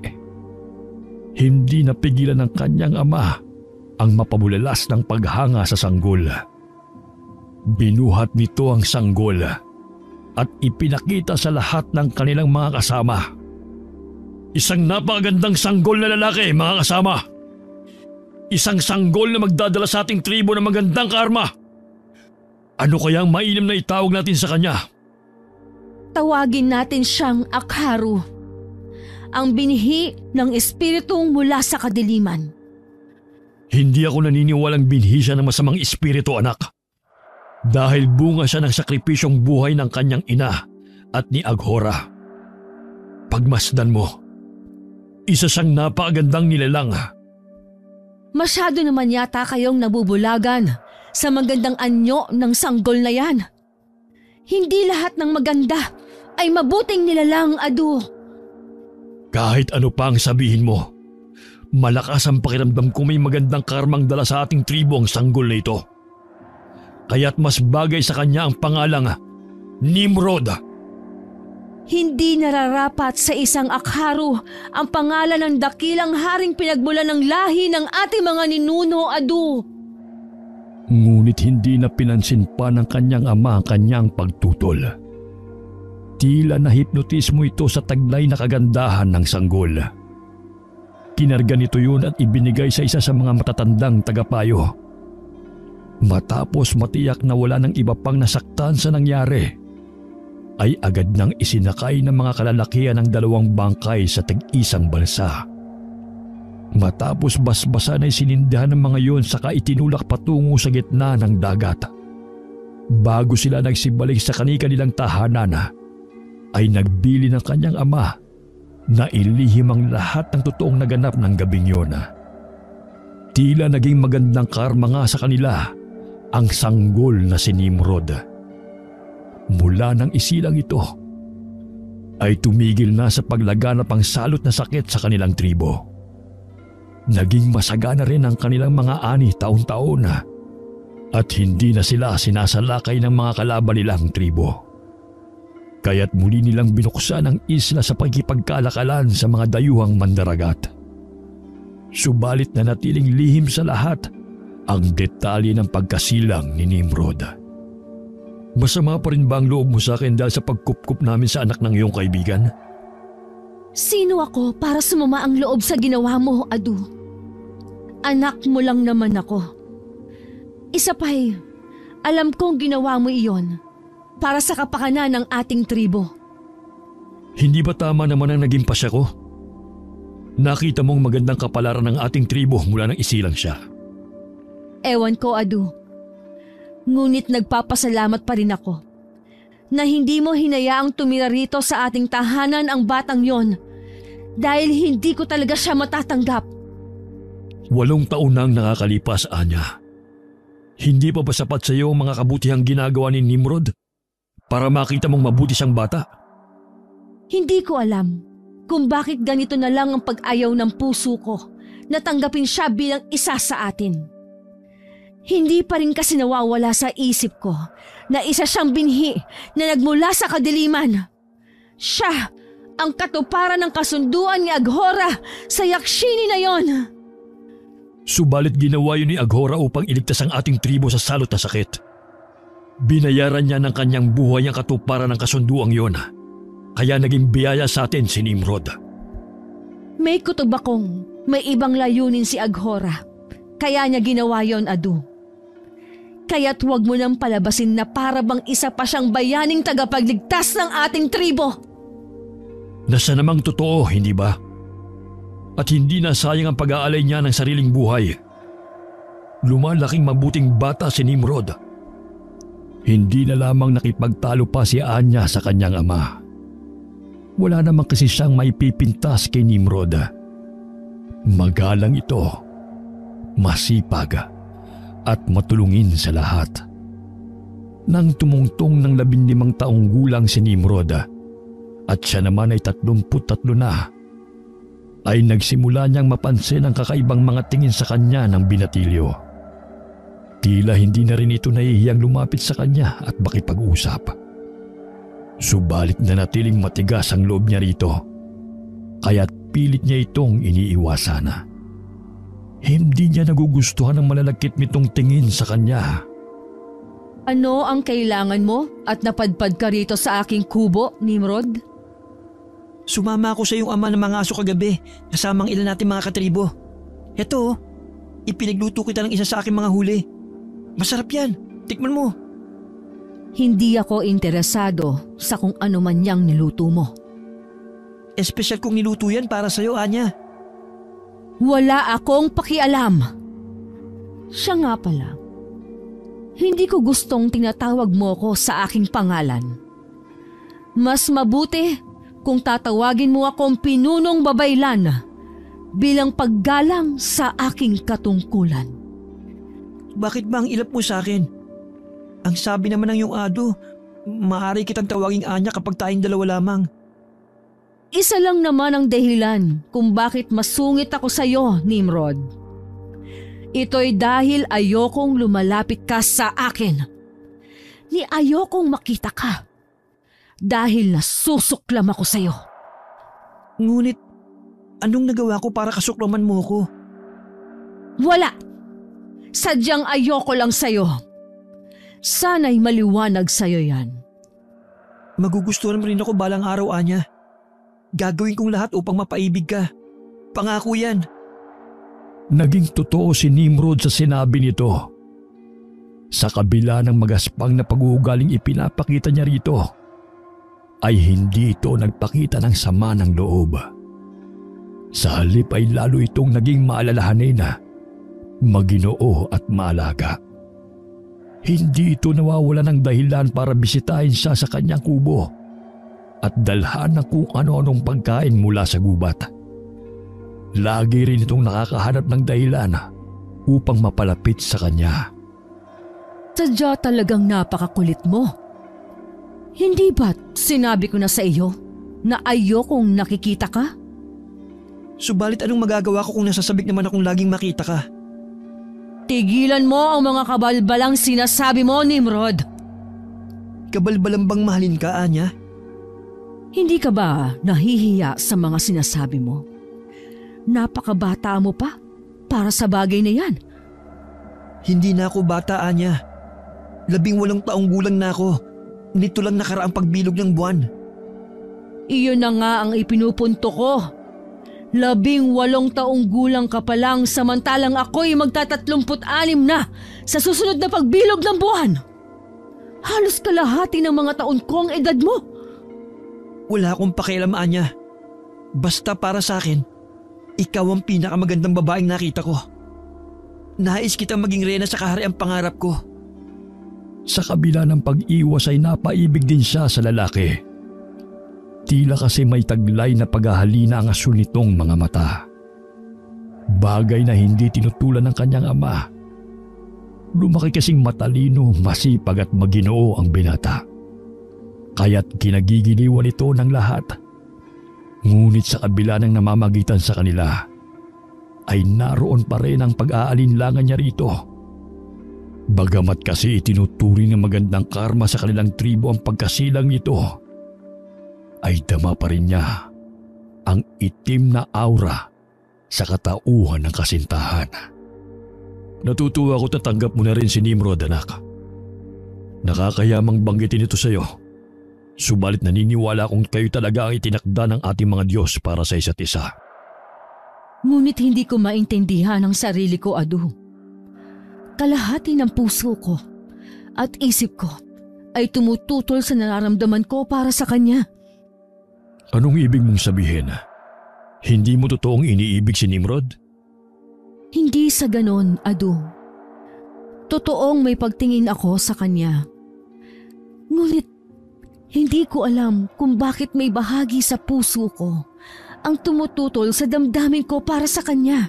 Speaker 1: Hindi napigilan ng kanyang ama ang mapabulalas ng paghanga sa sanggol. Binuhat nito ang sanggol at ipinakita sa lahat ng kanilang mga kasama. Isang napakagandang sanggol na lalaki, mga kasama. Isang sanggol na magdadala sa ating tribo ng magandang karma. Ano kaya ang mainam na itawag natin sa kanya?
Speaker 2: Tawagin natin siyang Akharu, ang binhi ng espiritong mula sa kadiliman.
Speaker 1: Hindi ako naniniwalang binhi siya ng masamang espiritu, anak. Dahil bunga siya ng sakripisyong buhay ng kanyang ina at ni Aghora. Pagmasdan mo, isa siyang napakagandang nilalang.
Speaker 2: Masyado naman yata kayong nabubulagan sa magandang anyo ng sanggol na yan. Hindi lahat ng maganda ay mabuting nilalang, Adu.
Speaker 1: Kahit ano pa ang sabihin mo, malakas ang pakiramdam ko may magandang karmang dala sa ating tribo ang sanggol na ito. Kaya't mas bagay sa kanya ang pangalang Nimrod.
Speaker 2: Hindi nararapat sa isang Akharu ang pangalan ng dakilang haring pinagmulan ng lahi ng ating mga ninuno, Adu.
Speaker 1: Ngunit hindi na pinansin pa ng kanyang ama ang kanyang pagtutol. Tila nahipnotismo ito sa taglay na kagandahan ng sanggol. Kinarga nito yun at ibinigay sa isa sa mga matatandang tagapayo. Matapos matiyak na wala ng iba pang nasaktan sa nangyari, ay agad nang isinakay ng mga kalalakihan ng dalawang bangkay sa tag-isang balsa. Matapos basbasan ay sinindihan ng mga yun saka itinulak patungo sa gitna ng dagat. Bago sila nagsibalik sa kanilang tahanan, ay nagbili ng kanyang ama na ilihim ang lahat ng totoong naganap ng gabing yun. Tila naging magandang karma nga sa kanila ang sanggol na si Nimrod. Mula nang isilang ito, ay tumigil na sa paglaganap ang salot na sakit sa kanilang tribo. Naging masagana rin ang kanilang mga ani taon-taon at hindi na sila sinasalakay ng mga kalaban nilang tribo. Kaya't muli nilang binuksan ang isla sa pagkipagkalakalan sa mga dayuhang mandaragat. Subalit na natiling lihim sa lahat ang detalye ng pagkasilang ni Nimrod. Masama pa rin ba ang loob mo sa akin dahil sa pagkupkup namin sa anak ng iyong kaibigan?
Speaker 2: Sino ako para sumama ang loob sa ginawa mo, Adu? Anak mo lang naman ako. Isa pa'y, alam kong ginawa mo iyon para sa kapakanan ng ating tribo.
Speaker 1: Hindi ba tama naman ang naging pasya ko? Nakita mong magandang kapalaran ng ating tribo mula nang isilang siya.
Speaker 2: Ewan ko, Adu. Ngunit nagpapasalamat pa rin ako na hindi mo hinayaang tumira rito sa ating tahanan ang batang yon dahil hindi ko talaga siya matatanggap.
Speaker 1: 8 taon nang nakakalipas, Anya. Hindi pa ba sapat sa iyo ang mga kabutihang ginagawa ni Nimrod para makita mong mabuti siyang bata?
Speaker 2: Hindi ko alam kung bakit ganito na lang ang pag-ayaw ng puso ko na tanggapin siya bilang isa sa atin. Hindi pa rin kasi nawawala sa isip ko na isa siyang binhi na nagmula sa kadiliman. Siya ang katuparan ng kasunduan ni Aghora sa Yakshini na yon.
Speaker 1: Subalit ginawa yun ni Aghora upang iligtas ang ating tribo sa salot na sakit. Binayaran niya ng kanyang buhay ang katuparan ng kasunduang yon. Kaya naging biyaya sa atin si Nimrod.
Speaker 2: May kutob akong may ibang layunin si Aghora. Kaya niya ginawa yon, Adu. Kaya't huwag mo nang palabasin na para bang isa pa siyang bayaning tagapagligtas ng ating tribo.
Speaker 1: Nasa namang totoo, hindi ba? At hindi na sayang ang pag-aalay niya ng sariling buhay. Lumalaking mabuting bata si Nimrod. Hindi na lamang nakipagtalo pa si Anya sa kanyang ama. Wala naman kasi siyang maipipintas kay Nimrod. Magalang ito, masipag, at matulungin sa lahat. Nang tumungtong ng 15 taong gulang si Nimrod at siya naman ay 33 na, ay nagsimula niyang mapansin ang kakaibang mga tingin sa kanya ng binatilyo. Tila hindi na rin ito nahihiyang lumapit sa kanya at makipag-usap. Subalit nanatiling matigas ang loob niya rito, kaya't pilit niya itong iniiwasan. Hindi niya nagugustuhan ang malalagkit nitong tingin sa kanya.
Speaker 2: Ano ang kailangan mo at napadpad ka rito sa aking kubo, Nimrod?
Speaker 5: Sumama ako sa iyong ama ng mga aso kagabi kasamang ilan natin mga katribo. Eto, ipinagluto kita ng isa sa aking mga huli. Masarap yan, tikman mo.
Speaker 2: Hindi ako interesado sa kung ano man niyang niluto mo.
Speaker 5: Espesyal kong niluto yan para sa iyo, Anya.
Speaker 2: Wala akong pakialam. Siya nga pala, hindi ko gustong tinatawag mo ko sa aking pangalan. Mas mabuti kung tatawagin mo akong Pinunong Babaylan bilang paggalang sa aking katungkulan.
Speaker 5: Bakit ba ang ilap mo sa akin? Ang sabi naman ng iyong ado, maaari kitang tawaging Anya kapag tayong dalawa lamang.
Speaker 2: Isa lang naman ang dahilan kung bakit masungit ako sa iyo, Nimrod. Ito'y dahil ayokong lumalapit ka sa akin. Ni ayokong makita ka. Dahil nasusuklam ako sa iyo.
Speaker 5: Ngunit, anong nagawa ko para kasuklaman mo ko?
Speaker 2: Wala. Sadyang ayoko lang sa iyo. Sana'y maliwanag sa iyo yan.
Speaker 5: Magugustuhan mo rin ako balang araw, Anya. Gagawin kong lahat upang mapaibig ka. Pangako yan.
Speaker 1: Naging totoo si Nimrod sa sinabi nito. Sa kabila ng magaspang na pag-uugaling ipinapakita niya rito, ay hindi ito nagpakita ng sama ng loob. Sa halip ay lalo itong naging maalalahanin na maginoo at maalaga. Hindi ito nawawala ng dahilan para bisitahin siya sa kanyang kubo at dalhan ng kung ano-anong pagkain mula sa gubat. Lagi rin itong nakakahanap ng dahilan upang mapalapit sa kanya.
Speaker 2: Sadya talagang napakakulit mo. Hindi ba't sinabi ko na sa iyo na ayokong nakikita ka?
Speaker 5: Subalit anong magagawa ko kung nasasabik naman akong laging makita ka?
Speaker 2: Tigilan mo ang mga kabalbalang sinasabi mo, Nimrod.
Speaker 5: Kabalbalang bang mahalin ka, Anya?
Speaker 2: Hindi ka ba nahihiya sa mga sinasabi mo? Napakabata mo pa para sa bagay na yan.
Speaker 5: Hindi na ako bata, Anya. 18 taong gulang na ako. Nito lang nakaraang pagbilog ng buwan.
Speaker 2: Iyon na nga ang ipinupunto ko. 18 taong gulang ka pa lang samantalang ako'y magta-36 na sa susunod na pagbilog ng buwan. Halos kalahati ng mga taon ko ang edad mo.
Speaker 5: Wala akong pakialam, Anya. Basta para sa akin, ikaw ang pinakamagandang babaeng nakita ko. Nais kitang maging reyna sa kahariang pangarap ko.
Speaker 1: Sa kabila ng pag-iwas ay napaibig din siya sa lalaki. Tila kasi may taglay na paghahalina ang asul nitong mga mata. Bagay na hindi tinutulan ng kanyang ama. Lumaki kasing matalino, masipag at maginoo ang binata. Kaya't kinagigiliwan ito ng lahat. Ngunit sa kabila ng namamagitan sa kanila, ay naroon pa rin ang pag-aalinlangan niya rito. Bagamat kasi itinuturing ng magandang karma sa kanilang tribo ang pagkasilang nito, ay dama pa rin niya ang itim na aura sa katauhan ng kasintahan. Natutuwa ako tatanggap mo na rin si Nimrod, anak. Nakakayamang banggitin ito sa iyo. Subalit naniniwala akong kayo talaga ang itinakda ng ating mga Diyos para sa isa't isa.
Speaker 2: Ngunit hindi ko maintindihan ang sarili ko, Adu. Kalahati ng puso ko at isip ko ay tumututol sa nararamdaman ko para sa kanya.
Speaker 1: Anong ibig mong sabihin? Hindi mo totoong iniibig si Nimrod?
Speaker 2: Hindi sa ganon, Adu. Totoong may pagtingin ako sa kanya. Ngunit hindi ko alam kung bakit may bahagi sa puso ko ang tumututol sa damdamin ko para sa kanya.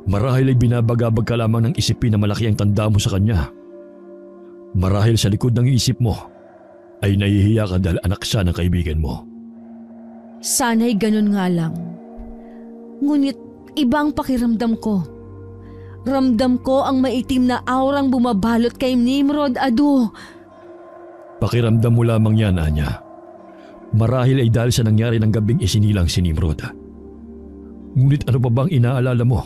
Speaker 1: Marahil ay binabagabag ka lamang ng isipin na malaki ang tanda mo sa kanya. Marahil sa likod ng isip mo ay nahihiya ka dahil anak siya ng kaibigan mo.
Speaker 2: Sana'y ganun nga lang. Ngunit ibang pakiramdam ko. Ramdam ko ang maitim na aurang bumabalot kay Nimrod, Adu.
Speaker 1: Pakiramdam mo lamang yan, Anya. Marahil ay dahil sa nangyari ng gabing isinilang si Nimrod. Ngunit ano pa bang inaalala mo?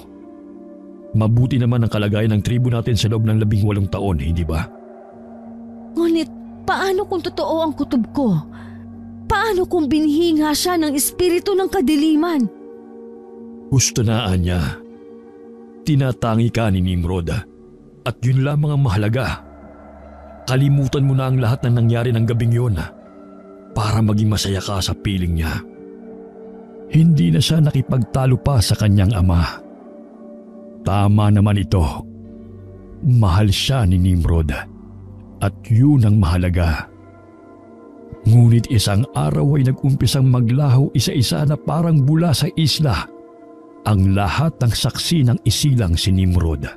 Speaker 1: Mabuti naman ang kalagayan ng tribo natin sa loob ng 18 taon, hindi ba?
Speaker 2: Ngunit paano kung totoo ang kutob ko? Paano kung binhi nga siya ng espiritu ng kadiliman?
Speaker 1: Gusto na, Anya. Tinatangi ka ni Nimrod at yun lamang ang mahalaga. Kalimutan mo na ang lahat ng nangyari ng gabing yun para maging masaya ka sa piling niya. Hindi na siya nakipagtalo pa sa kanyang ama. Tama naman ito. Mahal siya ni Nimrod at yun ang mahalaga. Ngunit isang araw ay nag-umpisang maglaho isa-isa na parang bula sa isla ang lahat ng saksi ng isilang si Nimrod.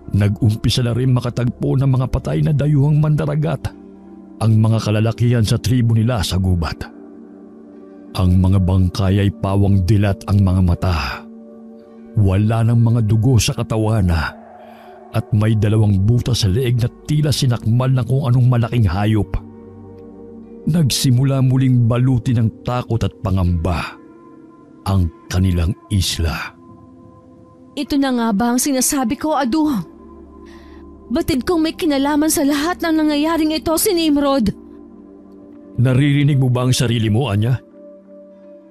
Speaker 1: Nag-umpisa na rin makatagpo ng mga patay na dayuhang mandaragat ang mga kalalakihan sa tribo nila sa gubat. Ang mga bangkay ay pawang dilat ang mga mata. Wala ng mga dugo sa katawan at may 2 butas sa leeg na tila sinakmal na kung anong malaking hayop. Nagsimula muling balutin ng takot at pangamba ang kanilang isla.
Speaker 2: Ito na nga ba ang sinasabi ko, Adu? Batid kong may kinalaman sa lahat ng nangyayaring ito si Nimrod.
Speaker 1: Naririnig mo ba ang sarili mo, Anya?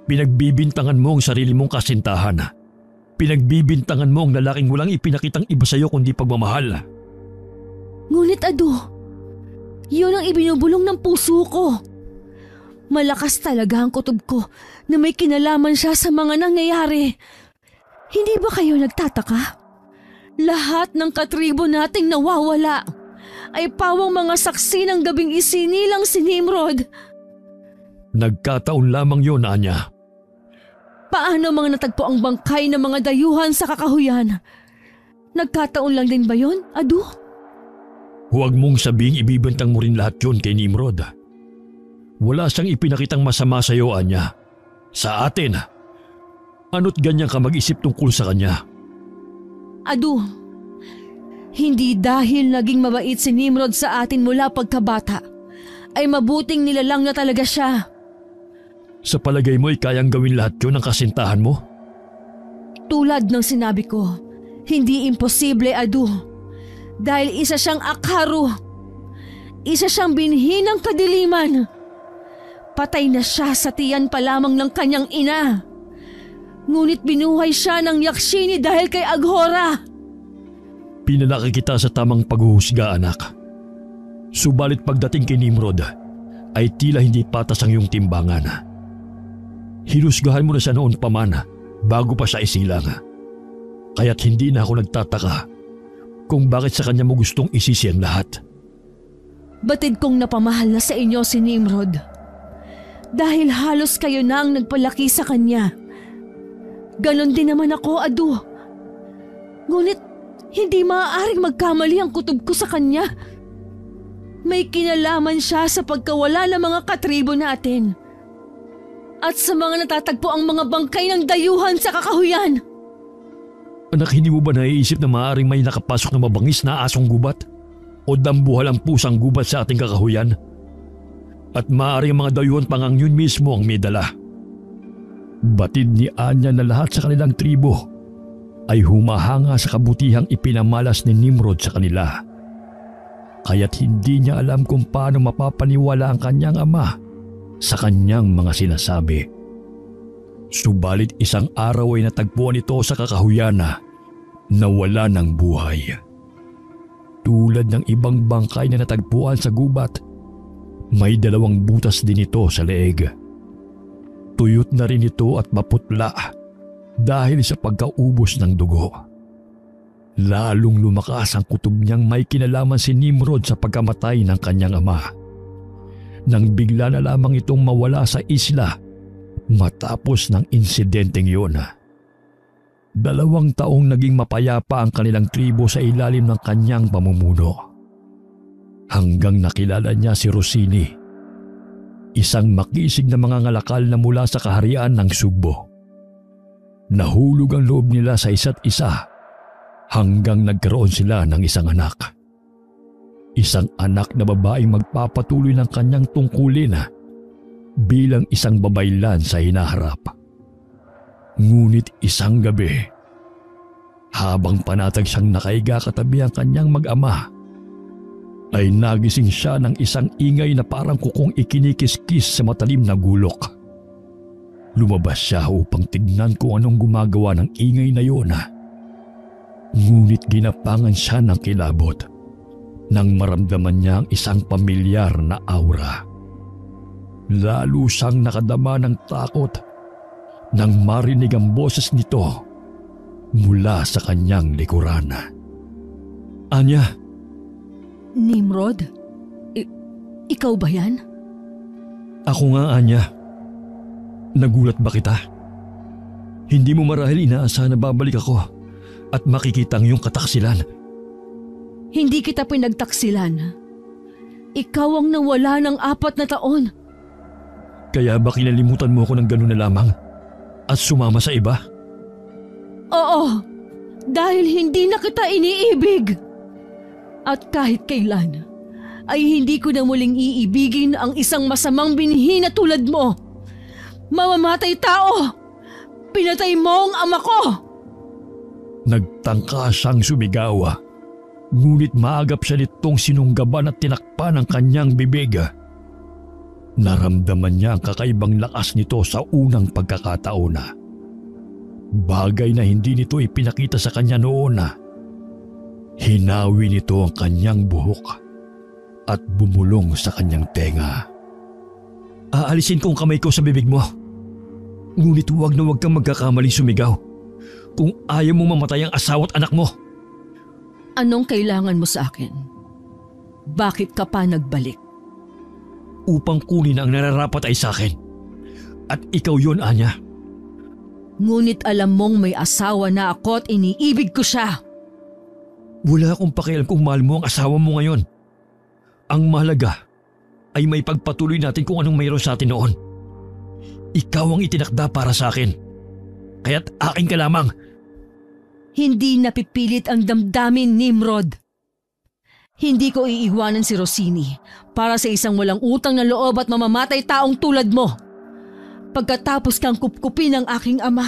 Speaker 1: Pinagbibintangan mo ang sarili mong kasintahan. Pinagbibintangan mo ang lalaking walang ipinakitang iba sa iyo kundi pagmamahal.
Speaker 2: Ngunit, Adu, yun ang ibinubulong ng puso ko. Malakas talaga ang kutob ko na may kinalaman siya sa mga nangyayari. Hindi ba kayo nagtataka? Lahat ng katribo nating nawawala ay pawang mga saksi ng gabing isinilang si Nimrod.
Speaker 1: Nagkataon lamang yun, Anya.
Speaker 2: Paano mga natagpo ang bangkay ng mga dayuhan sa kakahuyan? Nagkataon lang din ba yun, Adu?
Speaker 1: Huwag mong sabing ibibintang mo rin lahat yun kay Nimrod. Wala siyang ipinakitang masama sa iyo, Anya. Sa atin. Ano't ganyan ka mag-isip tungkol sa kanya?
Speaker 2: Adu, hindi dahil naging mabait si Nimrod sa atin mula pagkabata, ay mabuting nilalang na talaga siya.
Speaker 1: Sa palagay mo ay kayang gawin lahat yun ng kasintahan mo?
Speaker 2: Tulad ng sinabi ko, hindi imposible, Adu. Dahil isa siyang akharu. Isa siyang binhi ng kadiliman. Patay na siya sa tiyan pa lamang ng kanyang ina. Ngunit binuhay siya ng Yakshini dahil kay Aghora.
Speaker 1: Pinalaki kita sa tamang paghuhusga, anak. Subalit pagdating kay Nimrod, ay tila hindi patas ang iyong timbangan. Hinusgahan mo na siya noon pa man bago pa siya isilang. Kaya't hindi na ako nagtataka kung bakit sa kanya mo gustong isisi ang lahat.
Speaker 2: Batid kong napamahal na sa inyo si Nimrod. Dahil halos kayo na ang nagpalaki sa kanya. Ganon din naman ako, Adu. Ngunit hindi maaaring magkamali ang kutob ko sa kanya. May kinalaman siya sa pagkawala ng mga katribo natin. At sa mga natatagpo ang mga bangkay ng dayuhan sa kakahuyan.
Speaker 1: Anak, hindi mo ba naiisip na maaaring may nakapasok na mabangis na asong gubat? O dambuhal ang pusang gubat sa ating kakahuyan? At maaaring ang mga dayuhan pangang yun mismo ang may dala. Batid ni Anya na lahat sa kanilang tribo ay humahanga sa kabutihang ipinamalas ni Nimrod sa kanila. Kaya't hindi niya alam kung paano mapapaniwala ang kanyang ama sa kanyang mga sinasabi. Subalit isang araw ay natagpuan ito sa kakahuyan na wala ng buhay. Tulad ng ibang bangkay na natagpuan sa gubat, may 2 butas din ito sa leeg. Tuyot na rin ito at maputla dahil sa pagkaubos ng dugo. Lalong lumakas ang kutob niyang may kinalaman si Nimrod sa pagkamatay ng kanyang ama. Nang bigla na lamang itong mawala sa isla matapos ng insidenteng yun. 2 taong naging mapayapa ang kanilang tribo sa ilalim ng kanyang pamumuno. Hanggang nakilala niya si Rossini, isang makisig na mga ngalakal na mula sa kaharian ng Sugbo. Nahulog ang loob nila sa isa't isa hanggang nagkaroon sila ng isang anak. Isang anak na babaeng magpapatuloy ng kanyang tungkulin bilang isang babaylan sa hinaharap. Ngunit isang gabi, habang panatag siyang nakahiga katabi ang kanyang mag-ama, ay nagising siya ng isang ingay na parang kukong ikinikiskis sa matalim na gulok. Lumabas siya upang tignan kung anong gumagawa ng ingay na yun. Ngunit ginapangan siya ng kilabot nang maramdaman niya ang isang pamilyar na aura. Lalo siyang nakadama ng takot nang marinig ang boses nito mula sa kanyang likuran. Anya!
Speaker 2: Nimrod? Ikaw ba yan?
Speaker 1: Ako nga, Anya. Nagulat ba kita? Hindi mo marahil inaasahan na babalik ako at makikita ang iyong kataksilan.
Speaker 2: Hindi kita pinagtaksilan. Ikaw ang nawala ng 4 na taon.
Speaker 1: Kaya ba kinalimutan mo ako ng gano'n na lamang at sumama sa iba?
Speaker 2: Oo, dahil hindi na kita iniibig. At kahit kailan, ay hindi ko na muling iibigin ang isang masamang binhi na tulad mo. Mamamatay tao! Pinatay mo ang ama ko!
Speaker 1: Nagtangka siyang sumigaw, ngunit maagap siya nitong sinunggaban at tinakpan ang kanyang bibig. Naramdaman niya ang kakaibang lakas nito sa unang pagkakataon. Bagay na hindi nito ipinakita sa kanya noon. Hinawi nito ang kanyang buhok at bumulong sa kanyang tenga. Aalisin ko ang kamay ko sa bibig mo. Ngunit huwag kang magkakamaling sumigaw kung ayaw mo mamatay ang asawa at anak mo.
Speaker 2: Anong kailangan mo sa akin? Bakit ka pa nagbalik?
Speaker 1: Upang kunin ang nararapat ay sa akin. At ikaw yun, Anya.
Speaker 2: Ngunit alam mong may asawa na ako at iniibig ko siya.
Speaker 1: Wala akong pakialam kung mahal mo ang asawa mo ngayon. Ang mahalaga ay may pagpatuloy natin kung anong mayroon sa atin noon. Ikaw ang itinakda para sa akin. Kaya't akin ka lamang.
Speaker 2: Hindi napipilit ang damdamin, Nimrod. Hindi ko iiwanan si Rossini para sa isang walang utang na loob at mamamatay taong tulad mo. Pagkatapos kang kupkupin ng aking ama,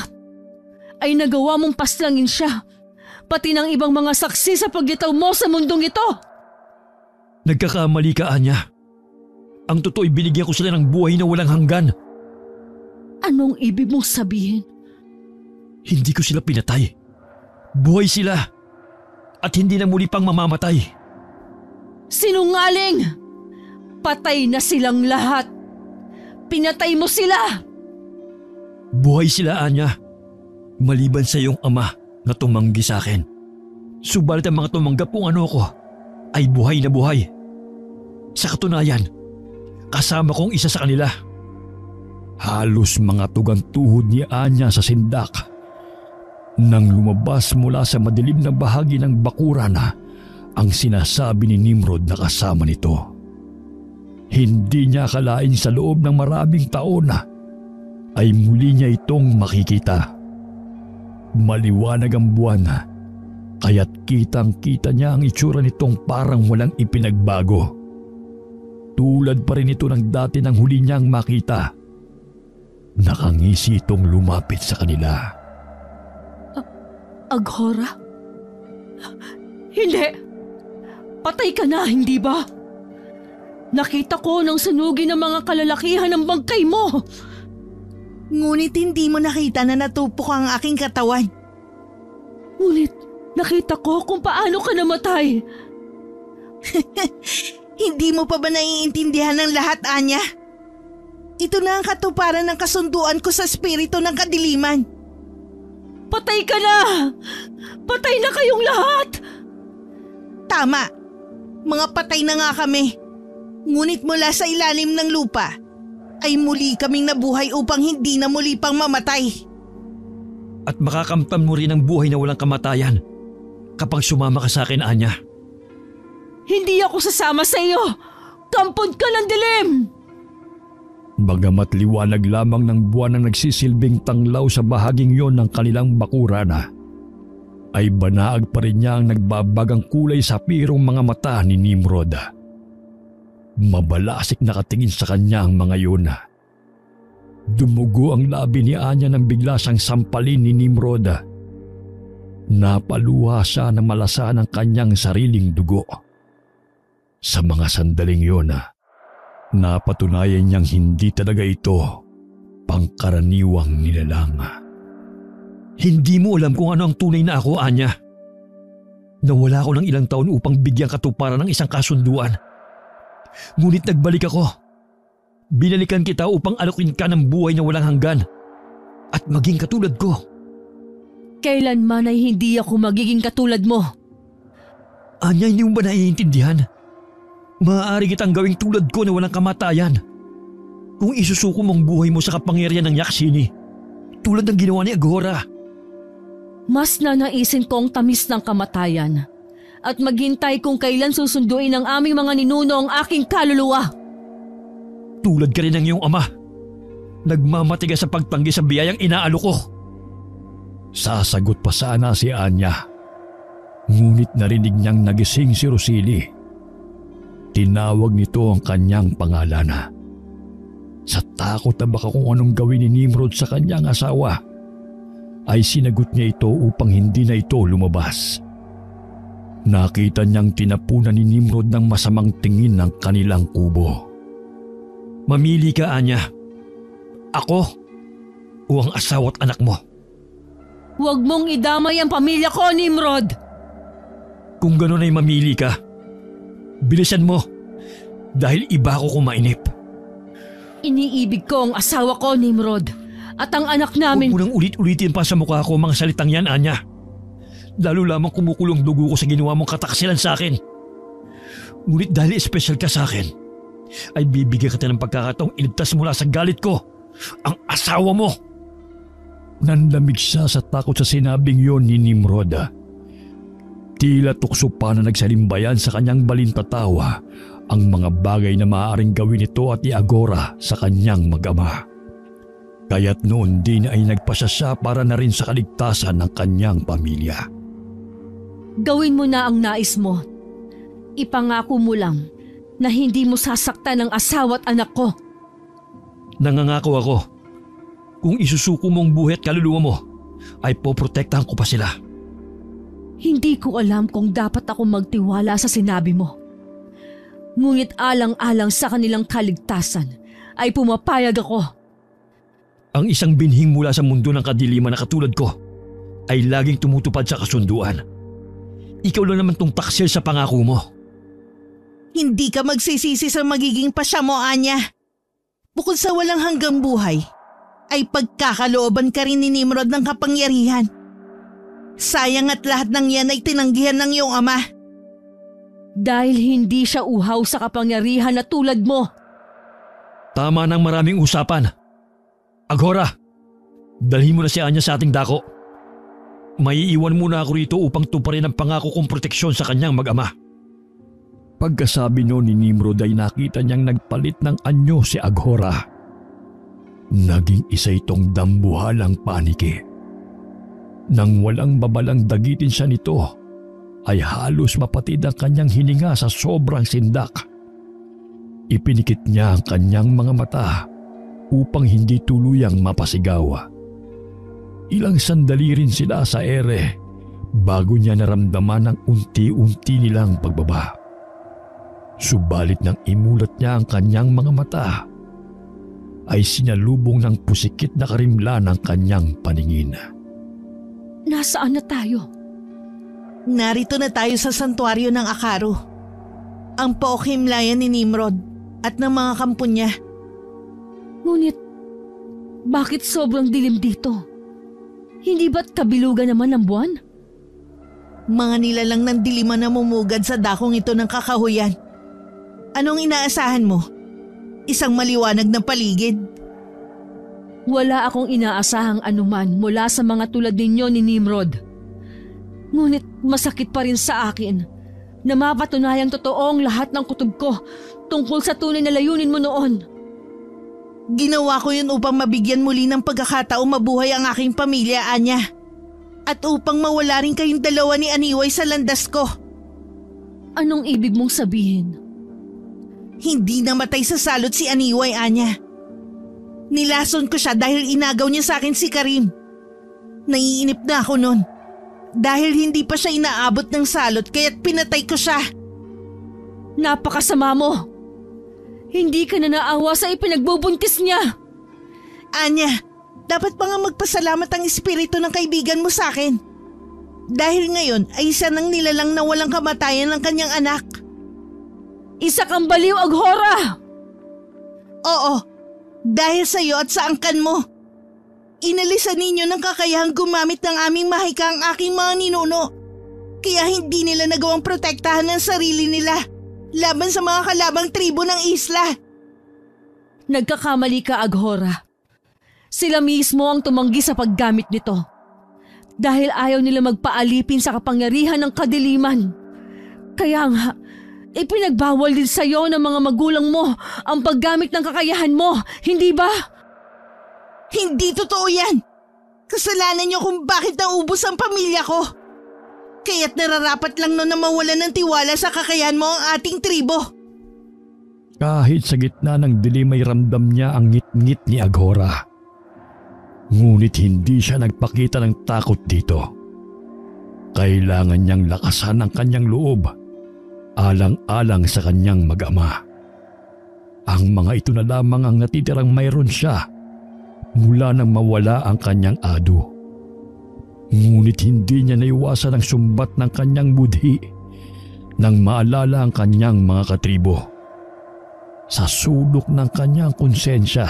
Speaker 2: ay nagawa mong paslangin siya, pati ng ibang mga saksi sa paglitaw mo sa mundong ito.
Speaker 1: Nagkakamali ka, Anya. Ang totoo'y binigyan ko sila ng buhay na walang hanggan.
Speaker 2: Anong ibig mong sabihin?
Speaker 1: Hindi ko sila pinatay. Buhay sila. At hindi na muli pang mamamatay.
Speaker 2: Sinungaling! Patay na silang lahat. Pinatay mo sila!
Speaker 1: Buhay sila, Anya. Maliban sa iyong ama na tumanggi sa akin. Subalit ang mga tumanggap kung ano ko ay buhay na buhay. Sa katunayan, kasama kong isa sa kanila. Halos mga tugang tuhod ni Anya sa sindak. Nang lumabas mula sa madilim na bahagi ng bakuran ang sinasabi ni Nimrod na kasama nito. Hindi niya akalain sa loob ng maraming taon ay muli niya itong makikita. Maliwanag ang buwan, kaya't kitang-kita niya ang itsura nitong parang walang ipinagbago. Tulad pa rin ito ng dati nang huli niyang makita. Nakangisi itong lumapit sa kanila.
Speaker 2: Aghora? Hindi! Patay ka na, hindi ba? Nakita ko nang sunugin ng mga kalalakihan ng bangkay mo!
Speaker 3: Ngunit hindi mo nakita na natupok ang aking katawan.
Speaker 2: Ngunit nakita ko kung paano ka namatay.
Speaker 3: Hindi mo pa ba naiintindihan ng lahat, Anya? Ito na ang katuparan ng kasunduan ko sa espiritu ng kadiliman.
Speaker 2: Patay ka na! Patay na kayong lahat!
Speaker 3: Tama. Mga patay na nga kami. Ngunit mula sa ilalim ng lupa ay muli kaming nabuhay upang hindi na muli pang mamatay.
Speaker 1: At makakamtan mo rin ang buhay na walang kamatayan kapag sumama ka sa akin, Anya.
Speaker 2: Hindi ako sasama sa iyo! Kampod ka ng dilim!
Speaker 1: Bagamat liwanag lamang ng buwan ang nagsisilbing tanglaw sa bahaging yon ng kanilang bakurana, ay banaag pa rin niya ang nagbabagang kulay sa pirong mga mata ni Nimrod. Mabalasik na katingin sa kanya ang mga yun. Dumugo ang labi ni Anya nang bigla siyang sampalin ni Nimrod. Napaluha siya na malasa ng kanyang sariling dugo. Sa mga sandaling yun, napatunayan niyang hindi talaga ito pangkaraniwang nilalang. Hindi mo alam kung ano ang tunay na ako, Anya. Nawala ako ng ilang taon upang bigyang katuparan ng isang kasunduan. Ngunit nagbalik ako. Binalikan kita upang alukin ka ng buhay na walang hanggan at maging katulad ko.
Speaker 2: Kailanman ay hindi ako magiging katulad mo.
Speaker 1: Anya, hindi mo ba naiintindihan? Maaari kitang gawing tulad ko na walang kamatayan kung isusuko mong buhay mo sa kapangyarihan ng Yaksini, tulad ng ginawa ni Aghora.
Speaker 2: Mas nanaisin kong tamis ng kamatayan at maghintay kung kailan susunduin ng aming mga ninuno ang aking kaluluwa.
Speaker 1: Tulad ka rin ng iyong ama, nagmamatigas sa pagtanggi sa biyayang inaalok ko. Sasagot pa sana si Anya, ngunit narinig niyang nagising si Rosili. Tinawag nito ang kanyang pangalan. Sa takot na baka kung anong gawin ni Nimrod sa kanyang asawa, ay sinagot niya ito upang hindi na ito lumabas. Nakita niyang tinapunan ni Nimrod ng masamang tingin ng kanilang kubo. Mamili ka, Anya. Ako o ang asawa at anak mo?
Speaker 2: Huwag mong idamay ang pamilya ko, Nimrod!
Speaker 1: Kung gano'n ay mamili ka, bilisan mo dahil iba ako kumainip.
Speaker 2: Iniibig ko ang asawa ko, Nimrod, at ang anak namin.
Speaker 1: Huwag mo nang ulit-ulitin pa sa mukha ko mga salitang yan, Anya. Lalo lamang kumukulong dugo ko sa ginawa mong kataksilan sa akin. Ngunit dahil espesyal ka sa akin, ay bibigyan kita ng pagkakataong iligtas mula sa galit ko ang asawa mo. Nanlamig siya sa takot sa sinabing yon ni Nimrod. Tila tukso pa na nagsalimbayan sa kanyang balintatawa ang mga bagay na maaaring gawin nito at i-Aghora sa kanyang mag-ama. Kaya't noon din ay nagpasya siya para na rin sa kaligtasan ng kanyang pamilya.
Speaker 2: Gawin mo na ang nais mo. Ipangako mo lang na hindi mo sasaktan ang asawa at anak ko.
Speaker 1: Nangangako ako. Kung isusuko mong buhay at kaluluwa mo, ay poprotektahan ko pa sila.
Speaker 2: Hindi ko alam kung dapat ako magtiwala sa sinabi mo. Ngunit alang-alang sa kanilang kaligtasan ay pumapayag ako.
Speaker 1: Ang isang binhing mula sa mundo ng kadiliman na katulad ko ay laging tumutupad sa kasunduan. Ikaw lang naman tong taksil sa pangako mo.
Speaker 3: Hindi ka magsisisi sa magiging pasya mo, Anya. Bukod sa walang hanggang buhay, ay pagkakalooban ka rin ni Nimrod ng kapangyarihan. Sayang at lahat ng yan ay tinanggihan ng iyong ama.
Speaker 2: Dahil hindi siya uhaw sa kapangyarihan na tulad mo.
Speaker 1: Tama ng maraming usapan. Aghora, dalhin mo na si Anya sa ating dako. Maiiwan muna ako rito upang tuparin ang pangako kong proteksyon sa kanyang mag-ama. Pagkasabi no ni Nimrod ay nakita niyang nagpalit ng anyo si Aghora. Naging isa itong dambuhalang paniki. Nang walang babalang dagitin siya nito, ay halos mapatid ang kanyang hininga sa sobrang sindak. Ipinikit niya ang kanyang mga mata upang hindi tuluyang mapasigaw. Ilang sandali rin sila sa ere bago niya naramdaman ang unti-unti nilang pagbaba. Subalit nang imulat niya ang kanyang mga mata, ay sinalubong ng pusikit na karimlan ang kanyang paningin.
Speaker 2: Nasaan na tayo?
Speaker 3: Narito na tayo sa santuaryo ng Akaru, ang paokhimlayan ni Nimrod at ng mga kampo niya.
Speaker 2: Ngunit, bakit sobrang dilim dito? Hindi ba't kabilugan naman ang buwan?
Speaker 3: Mga nilalang ng diliman na mumugad sa dakong ito ng kakahuyan. Anong inaasahan mo? Isang maliwanag na paligid?
Speaker 2: Wala akong inaasahang anuman mula sa mga tulad ninyo ni Nimrod. Ngunit masakit pa rin sa akin na mapatunayang totoong lahat ng kutob ko tungkol sa tunay na layunin mo noon.
Speaker 3: Ginawa ko yun upang mabigyan muli ng pagkakataong mabuhay ang aking pamilya, Anya. At upang mawala rin kayong dalawa ni Aniway sa landas ko.
Speaker 2: Anong ibig mong sabihin?
Speaker 3: Hindi namatay sa salot si Aniway, Anya. Nilason ko siya dahil inagaw niya sa akin si Karim. Naiinip na ako nun. Dahil hindi pa siya inaabot ng salot kaya't pinatay ko siya.
Speaker 2: Napakasama mo! Hindi ka na naawa sa ipinagbubuntis niya!
Speaker 3: Anya, dapat pa nga magpasalamat ang espiritu ng kaibigan mo sa akin. Dahil ngayon ay isa ng nilalang na walang kamatayan ng kanyang anak.
Speaker 2: Isa kang baliw, Aghora!
Speaker 3: Oo, dahil sa iyo at sa angkan mo. Inalisan ninyo ng kakayahang gumamit ng aming mahika ang aking mga ninuno. Kaya hindi nila nagawang protektahan ng sarili nila laban sa mga kalabang tribo ng isla.
Speaker 2: Nagkakamali ka, Aghora. Sila mismo ang tumanggi sa paggamit nito. Dahil ayaw nila magpaalipin sa kapangyarihan ng kadiliman. Kaya nga, ipinagbawal din sa iyo ng mga magulang mo ang paggamit ng kakayahan mo, hindi ba?
Speaker 3: Hindi totoo yan! Kasalanan niyo kung bakit naubos ang pamilya ko. Kaya't nararapat lang no na mawalan ng tiwala sa kakayahan mo ang ating tribo.
Speaker 1: Kahit sa gitna ng dilim ay ramdam niya ang ngit-ngit ni Aghora. Ngunit hindi siya nagpakita ng takot dito. Kailangan niyang lakasan ang kanyang loob, alang-alang sa kanyang mag-ama. Ang mga ito na lamang ang natitirang mayroon siya mula nang mawala ang kanyang ado. Ngunit hindi niya naiwasan ang sumbat ng kanyang budhi nang maalala ang kanyang mga katribo. Sa sulok ng kanyang konsensya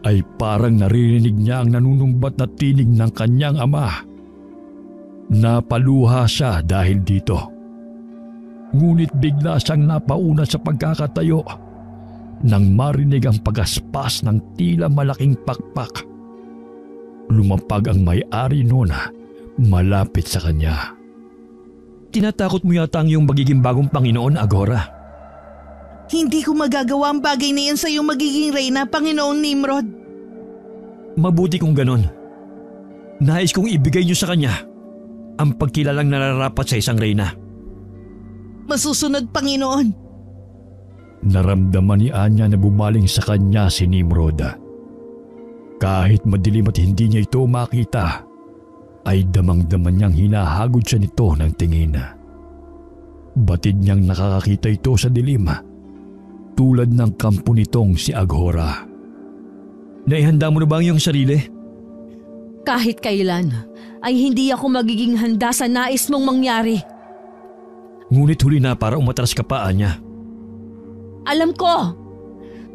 Speaker 1: ay parang naririnig niya ang nanunumbat na tinig ng kanyang ama. Napaluha siya dahil dito. Ngunit bigla siyang napauna sa pagkakatayo nang marinig ang pagaspas ng tila malaking pakpak. Lumapag ang may-ari noon malapit sa kanya. Tinatakot mo yata ang iyong magiging bagong Panginoon, Aghora.
Speaker 3: Hindi ko magagawa ang bagay na yan sa iyong magiging reyna, Panginoong Nimrod.
Speaker 1: Mabuti kung ganon. Nais kong ibigay niyo sa kanya ang pagkilalang nararapat sa isang reyna.
Speaker 3: Masusunod, Panginoon.
Speaker 1: Naramdaman ni Anya na bumaling sa kanya si Nimrod. Kahit madilim at hindi niya ito makita, ay damang-daman niyang hinahagod siya nito ng tingin. Batid niyang nakakakita ito sa dilim, tulad ng kampo nitong si Aghora.
Speaker 5: Naihanda mo na ba ang iyong sarili?
Speaker 2: Kahit kailan ay hindi ako magiging handa sa nais mong mangyari.
Speaker 5: Ngunit huli na para umatras ka pa, Anya.
Speaker 2: Alam ko!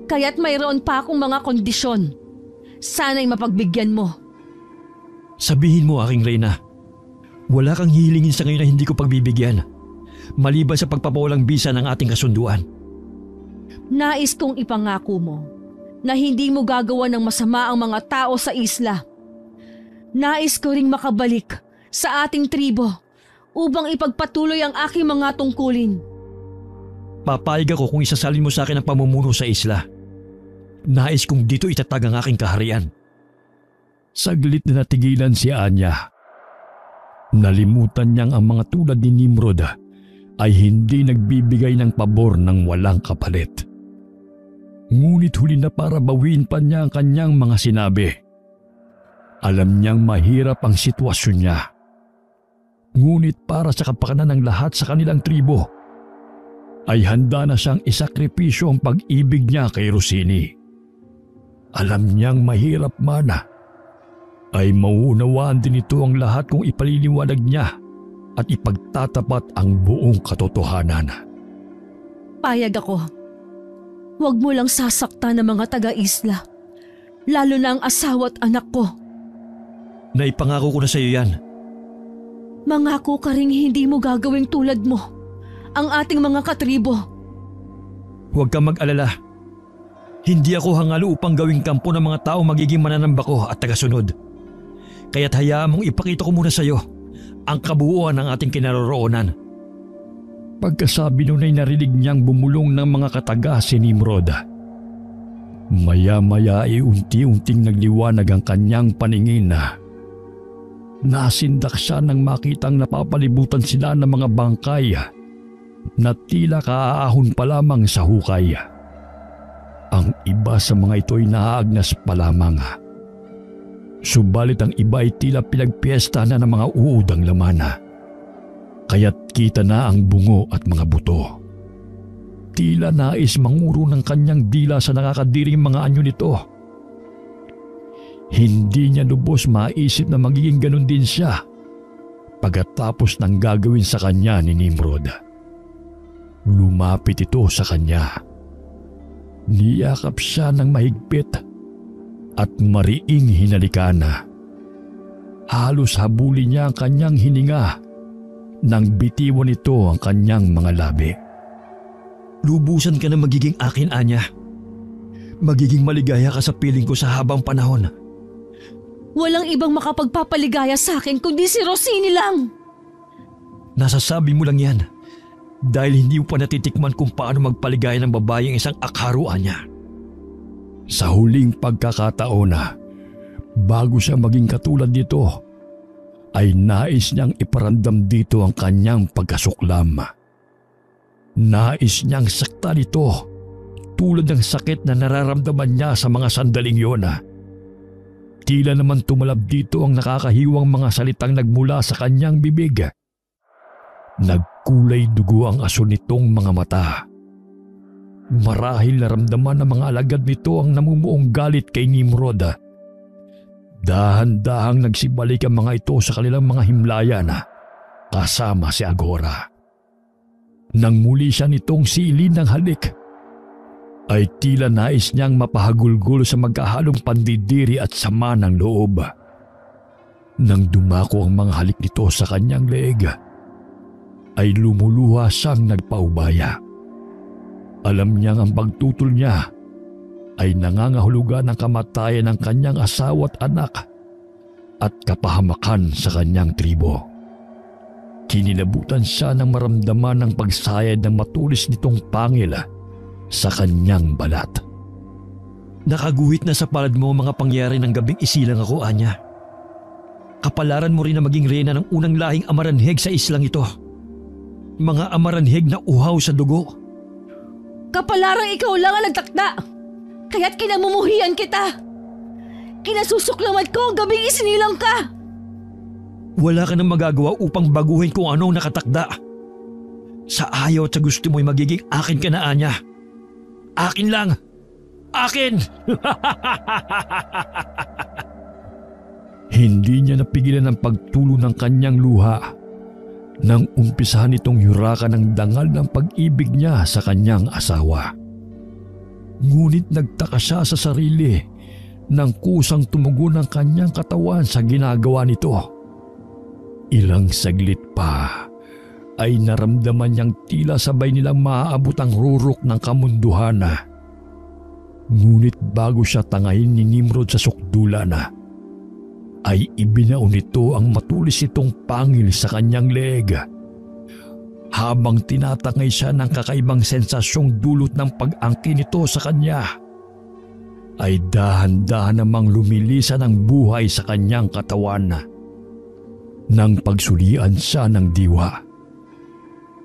Speaker 2: Kaya't mayroon pa akong mga kondisyon. Sana'y mapagbigyan mo.
Speaker 5: Sabihin mo, aking Reyna, wala kang hihilingin sa ngayon na hindi ko pagbibigyan, maliban sa pagpapawalang bisa ng ating kasunduan.
Speaker 2: Nais kong ipangako mo na hindi mo gagawa ng masama ang mga tao sa isla. Nais ko ring makabalik sa ating tribo upang ipagpatuloy ang aking mga tungkulin.
Speaker 5: Papayag ako kung isasalin mo sa akin ang pamumuno sa isla. Nais kong dito itatag ang aking kaharian.
Speaker 1: Saglit na natigilan si Anya. Nalimutan niyang ang mga tulad ni Nimrod ay hindi nagbibigay ng pabor ng walang kapalit. Ngunit huli na para bawiin pa niya ang kanyang mga sinabi. Alam niyang mahirap ang sitwasyon niya. Ngunit para sa kapakanan ng lahat sa kanilang tribo, ay handa na siyang isakripisyo ang pag-ibig niya kay Rossini. Alam niyang mahirap man, ay mauunawaan din ito ang lahat kung ipaliliwanag niya at ipagtatapat ang buong katotohanan.
Speaker 2: Payag ako. Huwag mo lang sasaktan ng mga taga-isla, lalo na ang asawa at anak ko.
Speaker 5: Naipangako ko na sa iyo yan.
Speaker 2: Mangako ka ring hindi mo gagawing tulad mo ang ating mga katribo.
Speaker 5: Huwag kang mag-alala. Hindi ako hangalo upang gawing kampo ng mga tao magiging mananamba ko at tagasunod. Kaya't hayaan mong ipakita ko muna sa iyo ang kabuuan ng ating kinaroroonan.
Speaker 1: Pagkasabi nun ay narinig niyang bumulong ng mga kataga si Nimrod. Maya-maya ay unti-unting nagliwanag ang kanyang paningin. Nasindak siya nang makitang napapalibutan sila ng mga bangkay na tila kaaahon pa lamang sa hukay. Ang iba sa mga ito ay naaagnas pa lamang. Subalit ang iba ay tila pinagpiesta na ng mga uudang laman. Kaya't kita na ang bungo at mga buto. Tila nais manguro ng kanyang dila sa nakakadiring mga anyo nito. Hindi niya lubos maisip na magiging ganun din siya pagkatapos ng gagawin sa kanya ni Nimrod. Lumapit ito sa kanya. Niyakap siya ng mahigpit at mariing hinalikan. Halos habulin niya ang kanyang hininga nang bitiwan ito ang kanyang mga labi.
Speaker 5: Lubusan ka na magiging akin, Anya. Magiging maligaya ka sa piling ko sa habang panahon.
Speaker 2: Walang ibang makapagpapaligaya sa akin kundi si Rossini lang.
Speaker 5: Nasasabi mo lang yan dahil hindi mo pa natitikman kung paano magpaligaya ng babae ang isang akharuan niya.
Speaker 1: Sa huling pagkakataon bago siya maging katulad nito, ay nais niyang iparamdam dito ang kanyang pagkasuklam. Nais niyang saktan ito tulad ng sakit na nararamdaman niya sa mga sandaling yon. Tila naman tumalab dito ang nakakahiwang mga salitang nagmula sa kanyang bibig. Nagkulay dugo ang asul nitong mga mata. Marahil naramdaman ng mga alagad nito ang namumuong galit kay Nimrod. Dahan-dahang nagsibalik ang mga ito sa kanilang mga himlayan kasama si Aghora. Nang muli siya nitong siilin ng halik, ay tila nais niyang mapahagulgol sa magkahalong pandidiri at sama ng loob. Nang dumako ang mga halik nito sa kanyang leeg, ay lumuluha siyang nagpaubaya. Alam niyang ang pagtutol niya ay nangangahulugan ng kamatayan ng kanyang asawa at anak at kapahamakan sa kanyang tribo. Kinilabutan siya nang maramdaman ng pagsayad ng matulis nitong pangil sa kanyang balat.
Speaker 5: Nakaguhit na sa palad mo mga pangyari ng gabing isilang ako, Anya. Kapalaran mo rin na maging reyna ng unang lahing amaranheg sa islang ito. Mga amaranheg na uhaw sa dugo.
Speaker 2: Kapalarang ikaw lang ang nagtakda, kaya't kinamumuhian kita. Kinasusuklaman ko ang gabing isinilang ka.
Speaker 5: Wala ka nang magagawa upang baguhin kung anong nakatakda. Sa ayaw at sa gusto mo'y magiging akin ka na, Anya. Akin lang! Akin!
Speaker 1: Hindi niya napigilan ang pagtulo ng kanyang luha nang umpisahan itong yurakan ng dangal ng pag-ibig niya sa kanyang asawa. Ngunit nagtaka siya sa sarili nang kusang tumugon ang kanyang katawan sa ginagawa nito. Ilang saglit pa ay naramdaman niyang tila sabay nilang maaabot ang rurok ng kamunduhan. Ngunit bago siya tangayin ni Nimrod sa sukdulan, ay ibinaon nito ang matulis nitong pangil sa kanyang leeg. Habang tinatangay siya ng kakaibang sensasyong dulot ng pag-angkin nito sa kanya, ay dahan-dahan namang lumilisan ang buhay sa kanyang katawan. Nang pagsulian siya ng diwa,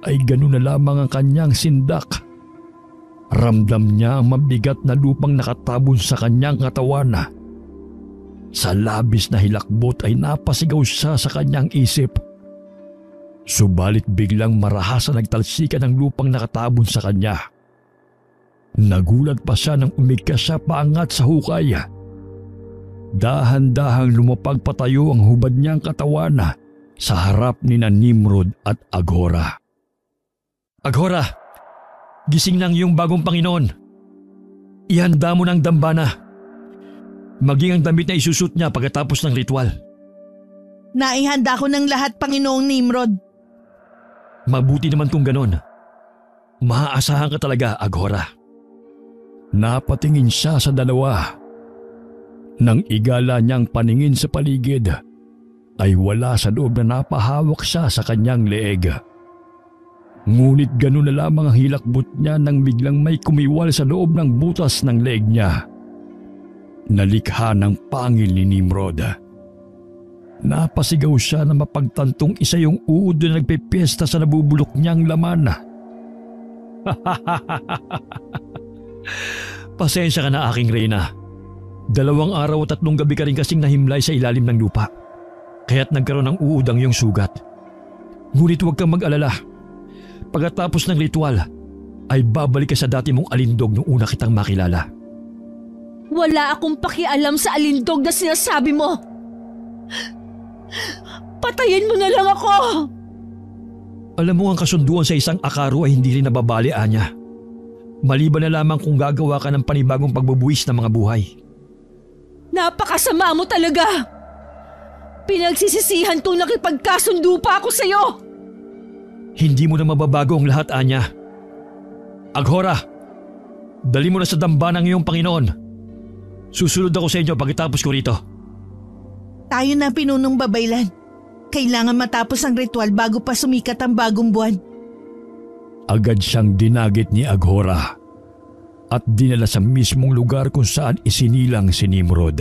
Speaker 1: ay ganun na lamang ang kanyang sindak. Ramdam niya ang mabigat na lupang nakatabon sa kanyang katawan. Sa labis na hilakbot ay napasigaw siya sa kanyang isip. Subalit biglang marahas na nagtalsikan ng lupang nakatabon sa kanya. Nagulat pa siya nang umigkas siya paangat sa hukay. Dahan-dahang lumapag patayo ang hubad niyang katawan sa harap ni Nimrod at Aghora.
Speaker 5: Aghora, gising ng iyong bagong Panginoon. Ihanda mo ng dambana. Maging ang damit na isusot niya pagkatapos ng ritual.
Speaker 3: Naihanda ko ng lahat, Panginoong Nimrod.
Speaker 5: Mabuti naman kung ganon. Maaasahan ka talaga, Aghora.
Speaker 1: Napatingin siya sa dalawa. Nang igala niyang paningin sa paligid, ay wala sa loob na napahawak siya sa kanyang leeg. Ngunit ganun na lamang ang hilakbot niya nang biglang may kumiwal sa loob ng butas ng leeg niya. Nalikha ng pangil ni Nimrod. Napasigaw siya na mapagtantong isa yung uod na nagpipiesta sa nabubulok niyang laman.
Speaker 5: Pasensya ka na, aking reyna. 2 araw at 3 gabi ka rin kasing nahimlay sa ilalim ng lupa. Kaya't nagkaroon ng uod ang iyong sugat. Ngunit huwag kang mag-alala. Pagkatapos ng ritual, ay babalik ka sa dati mong alindog nung una kitang makilala.
Speaker 2: Wala akong pakialam sa alindog na sinasabi mo. Patayin mo na lang ako!
Speaker 5: Alam mo, ang kasunduan sa isang akaro ay hindi rin nababali, Anya. Maliban na lamang kung gagawa ka ng panibagong pagbubuwis ng mga buhay.
Speaker 2: Napakasama mo talaga! Pinagsisisihan to nakipagkasundo pa ako sa'yo!
Speaker 5: Hindi mo na mababago ang lahat, Anya. Aghora, dali mo na sa dambana ng iyong Panginoon. Susunod ako sa inyo pagkatapos ko rito.
Speaker 3: Tayo na pinunong babaylan. Kailangan matapos ang ritual bago pa sumikat ang bagong buwan.
Speaker 1: Agad siyang dinagit ni Aghora at dinala sa mismong lugar kung saan isinilang si Nimrod.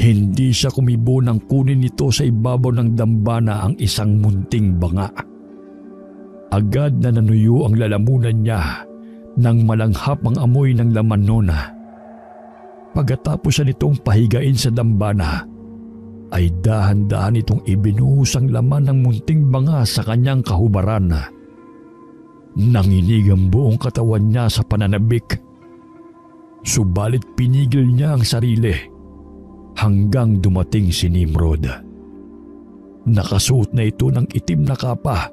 Speaker 1: Hindi siya kumibo nang kunin nito sa ibabaw ng dambana ang isang munting banga. Agad na nanuyo ang lalamunan niya nang malanghap ang amoy ng laman nun. Pagkatapos siya nitong pahigain sa dambana, ay dahan-dahan itong ibinuhos ang laman ng munting banga sa kanyang kahubaran. Nanginig ang buong katawan niya sa pananabik. Subalit pinigil niya ang sarili hanggang dumating si Nimrod. Nakasuot na ito ng itim na kapa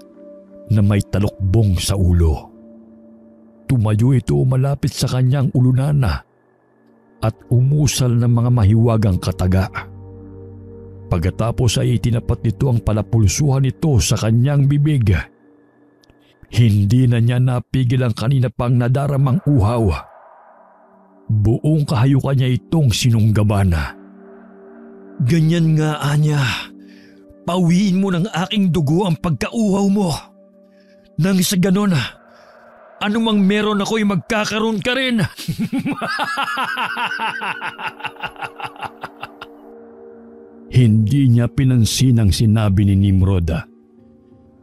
Speaker 1: na may talukbong sa ulo. Tumayo ito malapit sa kanyang ulunan at umusal ng mga mahiwagang kataga. Pagkatapos ay itinapat nito ang palapulsuhan nito sa kanyang bibig. Hindi na niya napigil ang kanina pang nadaramang uhaw. Buong kahayukan niya itong sinunggaban.
Speaker 5: Ganyan nga, Anya. Pawiin mo ng aking dugo ang pagkauhaw mo. Nang sa ganon, anumang meron ako'y magkakaroon ka rin.
Speaker 1: Hindi niya pinansin ang sinabi ni Nimrod.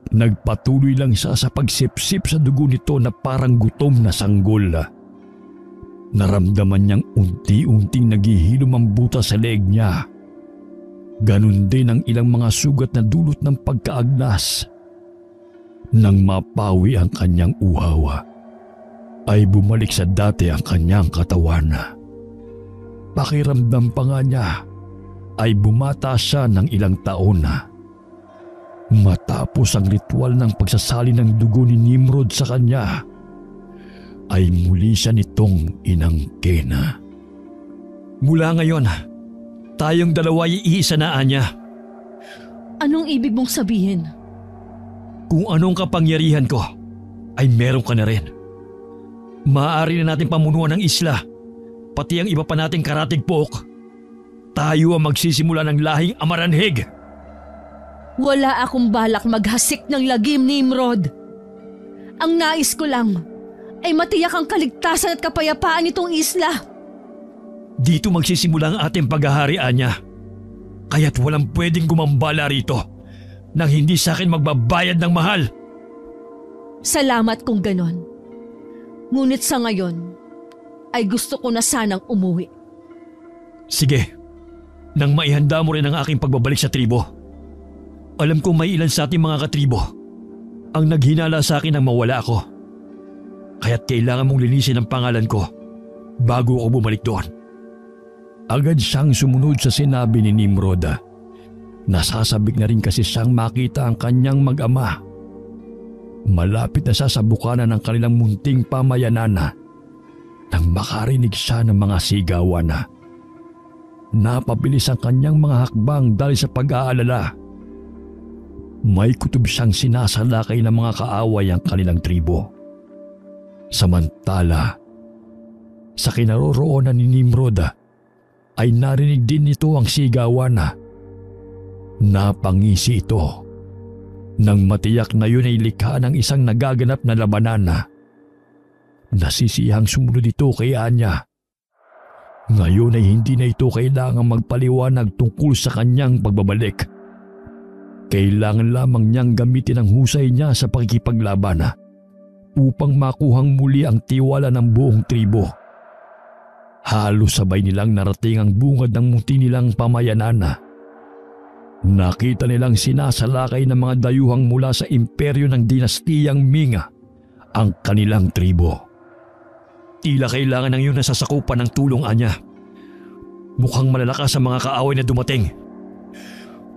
Speaker 1: Nagpatuloy lang siya sa pagsipsip sa dugo nito na parang gutom na sanggol. Naramdaman niyang unti-unting naghihilom ang butas sa leeg niya. Ganun din ang ilang mga sugat na dulot ng pagkaagnas. Nang mapawi ang kanyang uhaw, ay bumalik sa dati ang kanyang katawan. Pakiramdam pa nga niya ay bumata siya ng ilang taon na. Matapos ang ritual ng pagsasali ng dugo ni Nimrod sa kanya, ay muli siya nitong inangkin.
Speaker 5: Mula ngayon, tayong dalawa ay iisa na, Anya.
Speaker 2: Anong ibig mong sabihin?
Speaker 5: Kung anong kapangyarihan ko, ay meron ka na rin. Maaari na natin pamunuan ng isla, pati ang iba pa nating karatig pook. Tayo ang magsisimula ng lahing Amaranhig.
Speaker 2: Wala akong balak maghasik ng lagim, Nimrod. Ang nais ko lang ay matiyak ang kaligtasan at kapayapaan nitong isla.
Speaker 5: Dito magsisimula ang ating paghaharian niya. Kaya't walang pwedeng gumambala rito nang hindi sa akin magbabayad ng mahal.
Speaker 2: Salamat kung ganon. Ngunit sa ngayon, ay gusto ko na sanang umuwi.
Speaker 5: Sige, nang maihanda mo rin ang aking pagbabalik sa tribo. Alam kong may ilan sa ating mga katribo ang naghinala sa akin nang mawala ako. Kaya't kailangan mong linisin ang pangalan ko bago ako bumalik doon.
Speaker 1: Agad siyang sumunod sa sinabi ni Nimrod. Nasasabik na rin kasi siyang makita ang kanyang mag-ama. Malapit na siya sa bukana ng kanilang munting pamayanan nang makarinig siya ng mga sigawan. Napabilis ang kanyang mga hakbang dahil sa pag-aalala. May kutob siyang sinasalakay ng mga kaaway ang kanilang tribo. Samantala, sa kinaroroonan ni Nimrod ay narinig din nito ang sigawan. Napangisi ito nang matiyak na yun ay likha ng isang nagaganap na labanan. Nasisiyahang sumunod ito kay Anya. Ngayon ay hindi na ito kailangang magpaliwanag tungkol sa kanyang pagbabalik. Kailangan lamang niyang gamitin ang husay niya sa pakikipaglaban upang makuhang muli ang tiwala ng buong tribo. Halos sabay nilang narating ang bungad ng munti nilang pamayanan. Nakita nilang sinasalakay ng mga dayuhang mula sa imperyo ng dinastiyang Ming ang kanilang tribo.
Speaker 5: Tila kailangan ng iyong nasasakupan ng tulong, Anya. Mukhang malalakas ang mga kaaway na dumating.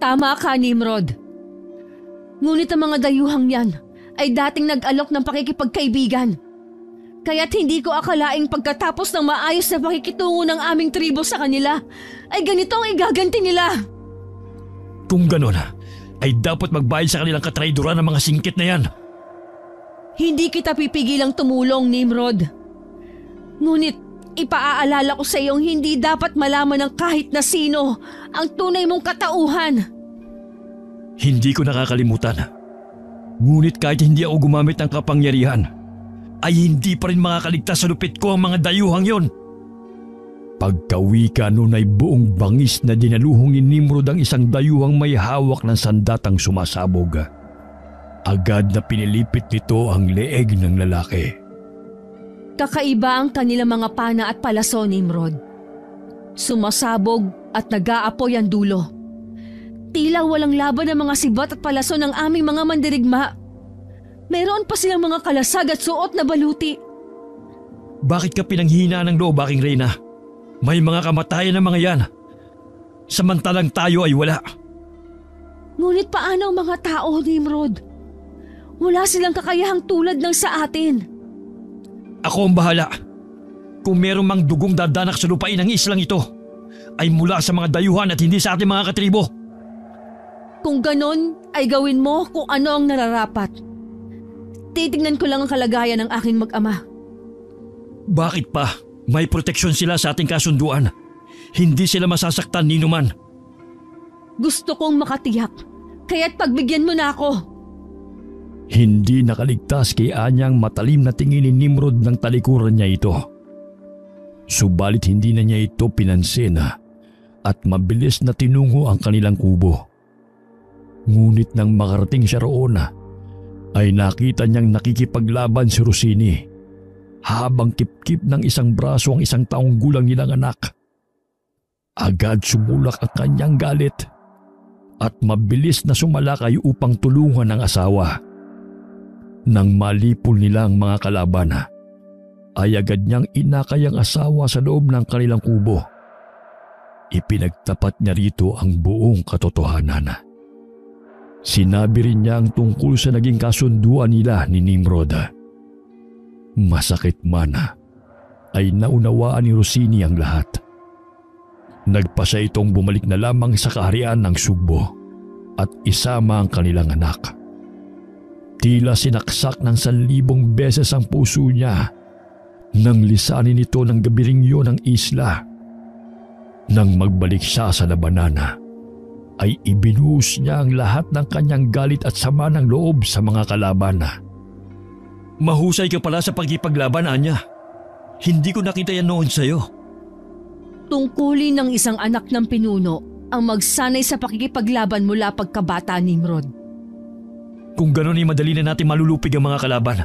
Speaker 2: Tama ka, Nimrod. Ngunit ang mga dayuhang yan ay dating nag-alok ng pakikipagkaibigan. Kaya't hindi ko akalaing pagkatapos ng maayos na pakikitungo ng aming tribo sa kanila, ay ganito ang igaganti nila.
Speaker 5: Kung ganon, ay dapat magbayad sa kanilang katraidoran ng mga singkit na yan.
Speaker 2: Hindi kita pipigilang tumulong, Nimrod. Ngunit ipaaalala ko sa iyong hindi dapat malaman ng kahit na sino ang tunay mong katauhan.
Speaker 5: Hindi ko nakakalimutan. Ngunit kahit hindi ako gumamit ng kapangyarihan, ay hindi pa rin makakaligtas sa lupit ko ang mga dayuhang yon.
Speaker 1: Pagkawika noon ay buong bangis na dinaluhong ni Nimrod ang isang dayuhang may hawak ng sandatang sumasabog. Agad na pinilipit nito ang leeg ng lalaki.
Speaker 2: Kakaiba ang kanilang mga pana at palaso, Nimrod. Sumasabog at nag-aapoy ang dulo. Tila walang laban ng mga sibat at palaso ng aming mga mandirigma. Mayroon pa silang mga kalasag at suot na baluti.
Speaker 5: Bakit ka pinanghina ng loob, aking reyna? May mga kamatayan ng mga yan. Samantalang tayo ay wala.
Speaker 2: Ngunit paano ang mga tao, Nimrod? Wala silang kakayahang tulad ng sa atin.
Speaker 5: Ako ang bahala. Kung merong mang dugong dadanak sa lupain ng islang ito, ay mula sa mga dayuhan at hindi sa ating mga katribo.
Speaker 2: Kung ganon, ay gawin mo kung ano ang nararapat. Titignan ko lang ang kalagayan ng aking mag-ama.
Speaker 5: Bakit pa? May proteksyon sila sa ating kasunduan. Hindi sila masasaktan ni numan.
Speaker 2: Gusto kong makatiyak, kaya't pagbigyan mo na ako.
Speaker 1: Hindi nakaligtas kay Anyang matalim na tingin ni Nimrod ng talikuran niya ito. Subalit hindi na niya ito pinansin at mabilis na tinungo ang kanilang kubo. Ngunit nang makarating siya roon, ay nakita niyang nakikipaglaban si Rossini habang kip-kip ng isang braso ang isang taong gulang nilang anak. Agad sumulak ang kanyang galit at mabilis na sumalakay upang tulungan ang asawa. Nang malipol nila ang mga kalaban, ay agad niyang inakay ang asawa sa loob ng kanilang kubo. Ipinagtapat niya rito ang buong katotohanan. Sinabi rin niya ang tungkol sa naging kasunduan nila ni Nimrod. Masakit man, ay naunawaan ni Rossini ang lahat. Nagpasa itong bumalik na lamang sa kaharian ng Sugbo at isama ang kanilang anak. Tila sinaksak ng 1,000 beses ang puso niya nang lisanin ito ng gabiring yun ng isla. Nang magbalik siya sa labanana, ay ibinuhos niya ang lahat ng kanyang galit at sama ng loob sa mga kalaban.
Speaker 5: Mahusay ka pala sa pagkipaglaban, Anya. Hindi ko nakita yan noon sa'yo.
Speaker 2: Tungkulin ng isang anak ng pinuno ang magsanay sa pakikipaglaban mula pagkabata, Nimrod.
Speaker 5: Kung gano'n ay madali na natin malulupig ang mga kalaban.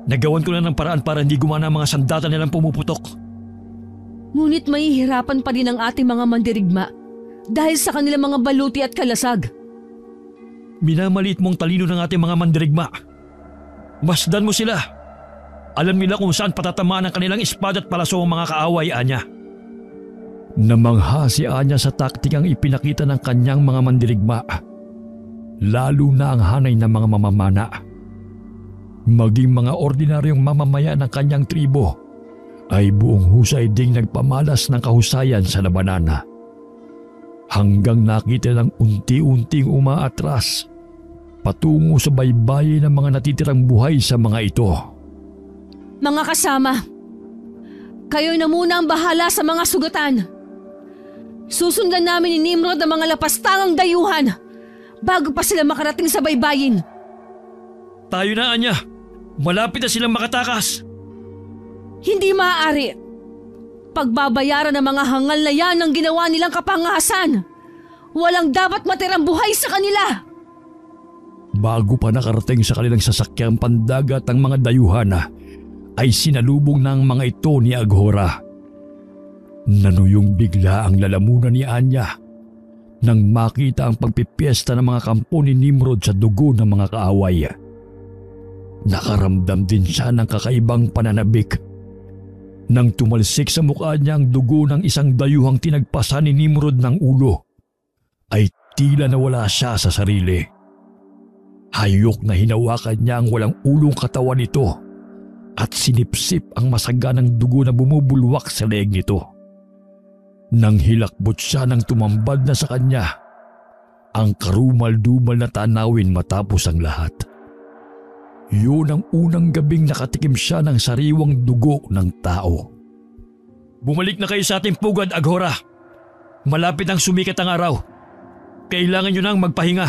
Speaker 5: Nagawan ko na ng paraan para hindi gumana ang mga sandata nilang pumuputok.
Speaker 2: Ngunit mahihirapan pa rin ang ating mga mandirigma dahil sa kanilang mga baluti at kalasag.
Speaker 5: Minamaliit mong talino ng ating mga mandirigma. Masdan mo sila. Alam nila kung saan patatamaan ang kanilang espada at palaso ang mga kaaway, Anya.
Speaker 1: Namangha si Anya sa taktikang ipinakita ng kanyang mga mandirigma, lalo na ang hanay ng mga mamamana. Maging mga ordinaryong mamamayan ng kanyang tribo ay buong husay ding nagpamalas ng kahusayan sa labanana. Hanggang nakita ng unti-unting umaatras patungo sa baybayin ng mga natitirang buhay sa mga ito.
Speaker 2: Mga kasama, kayo na muna ang bahala sa mga sugatan. Susundan namin ni Nimrod ang mga lapastangang dayuhan bago pa sila makarating sa baybayin.
Speaker 5: Tayo na, Anya. Malapit na silang makatakas.
Speaker 2: Hindi maaari. Pagbabayaran ng mga hangal na yan ang ginawa nilang kapangahasan. Walang dapat matirang buhay sa kanila.
Speaker 1: Bago pa nakarating sa kanilang sasakyang pandagat ang mga dayuhan, ay sinalubong ng mga ito ni Aghora. Nanuyong bigla ang lalamunan ni Anya nang makita ang pagpipiesta ng mga kampo ni Nimrod sa dugo ng mga kaaway. Nakaramdam din siya ng kakaibang pananabik nang tumalsik sa mukha niya ang dugo ng isang dayuhang tinagpasan ni Nimrod ng ulo, ay tila nawala siya sa sarili. Hayok na hinawakan niya ang walang ulong katawan nito at sinipsip ang masaganang dugo na bumubulwak sa leeg nito. Nang hilakbot siya nang tumambad na sa kanya, ang karumal-dumal na tanawin matapos ang lahat. Yun ang unang gabing nakatikim siya ng sariwang dugo ng tao.
Speaker 5: Bumalik na kayo sa ating pugad, Aghora. Malapit ang sumikat ang araw. Kailangan nyo nang magpahinga.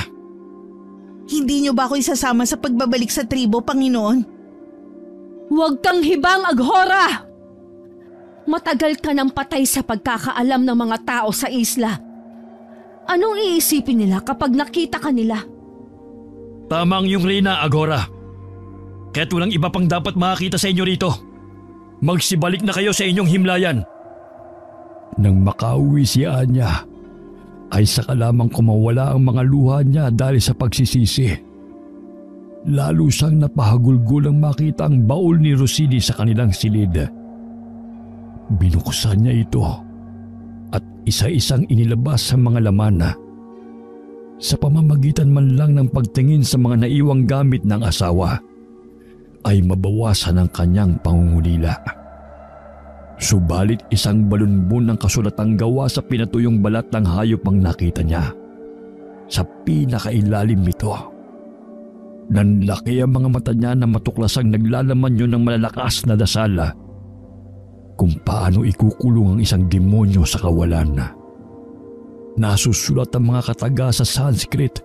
Speaker 3: Hindi niyo ba ako isasama sa pagbabalik sa tribo, Panginoon?
Speaker 2: Huwag kang hibang, Aghora! Matagal ka nang patay sa pagkakaalam ng mga tao sa isla. Anong iisipin nila kapag nakita ka nila?
Speaker 5: Tama ang iyong reyna, Aghora. Kaya't walang iba pang dapat makakita sa inyo rito. Magsibalik na kayo sa inyong himlayan.
Speaker 1: Nang makauwi si Anya, ay saka lamang kumawala ang mga luha niya dahil sa pagsisisi. Lalo siyang napahagulgul ang makita ang baul ni Rossini sa kanilang silid. Binuksan niya ito at isa-isang inilabas sa mga laman. Sa pamamagitan man lang ng pagtingin sa mga naiwang gamit ng asawa, ay mabawasan ang kanyang pangungulila. Subalit isang balunbon ng kasulatang gawa sa pinatuyong balat ng hayop ang nakita niya. Sa pinakailalim nito, nanlaki ang mga mata niya na matuklasang naglalaman yun ng malalakas na dasal kung paano ikukulong ang isang demonyo sa kawalan. Nasusulat ang mga kataga sa Sanskrit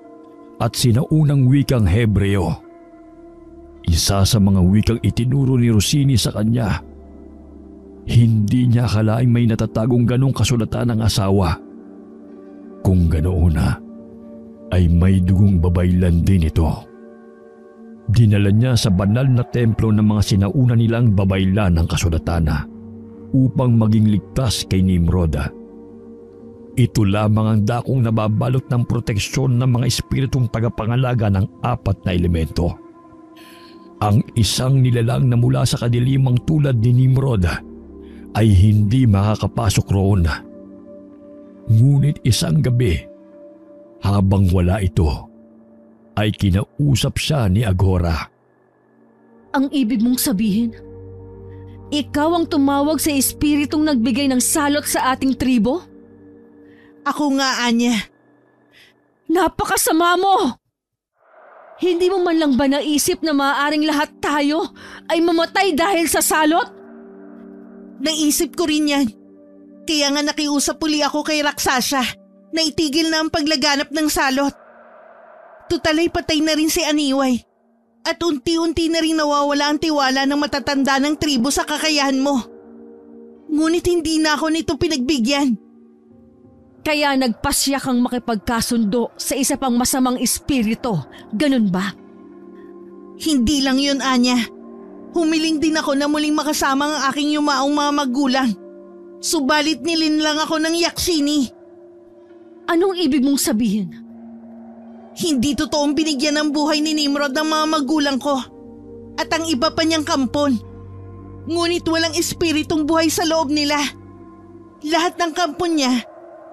Speaker 1: at sinaunang wikang Hebreo. Isa sa mga wikang itinuro ni Rossini sa kanya. Hindi niya akalaing may natatagong ganong kasulatan ng asawa. Kung ganoon ay may dugong babaylan din ito. Dinala niya sa banal na templo ng mga sinauna nilang babaylan ng kasulatan upang maging ligtas kay Nimrod. Ito lamang ang dakong nababalot ng proteksyon ng mga espiritong tagapangalaga ng 4 na elemento. Ang isang nilalang na mula sa kadilimang tulad ni Nimrod ay hindi makakapasok roon. Ngunit isang gabi, habang wala ito, ay kinausap siya ni Aghora.
Speaker 2: Ang ibig mong sabihin, ikaw ang tumawag sa espiritong nagbigay ng salot sa ating tribo?
Speaker 3: Ako nga, Anya.
Speaker 2: Napakasama mo! Hindi mo man lang ba naisip na maaaring lahat tayo ay mamatay dahil sa salot?
Speaker 3: Naisip ko rin yan. Kaya nga nakiusap uli ako kay Raksasa na itigil na ang paglaganap ng salot. Tutalay patay na rin si Aniway. At unti-unti na rin nawawala ang tiwala ng matatanda ng tribo sa kakayahan mo. Ngunit hindi na ako nito pinagbigyan.
Speaker 2: Kaya nagpasya kang makipagkasundo sa isa pang masamang espiritu, ganun ba?
Speaker 3: Hindi lang yun, Anya. Humiling din ako na muling makasama ang aking yumaong mga magulang. Subalit nilinlang ako ng Yaksini.
Speaker 2: Anong ibig mong sabihin?
Speaker 3: Hindi totoong binigyan ng buhay ni Nimrod ng mga magulang ko. At ang iba pa niyang kampon. Ngunit walang espiritong buhay sa loob nila. Lahat ng kampon niya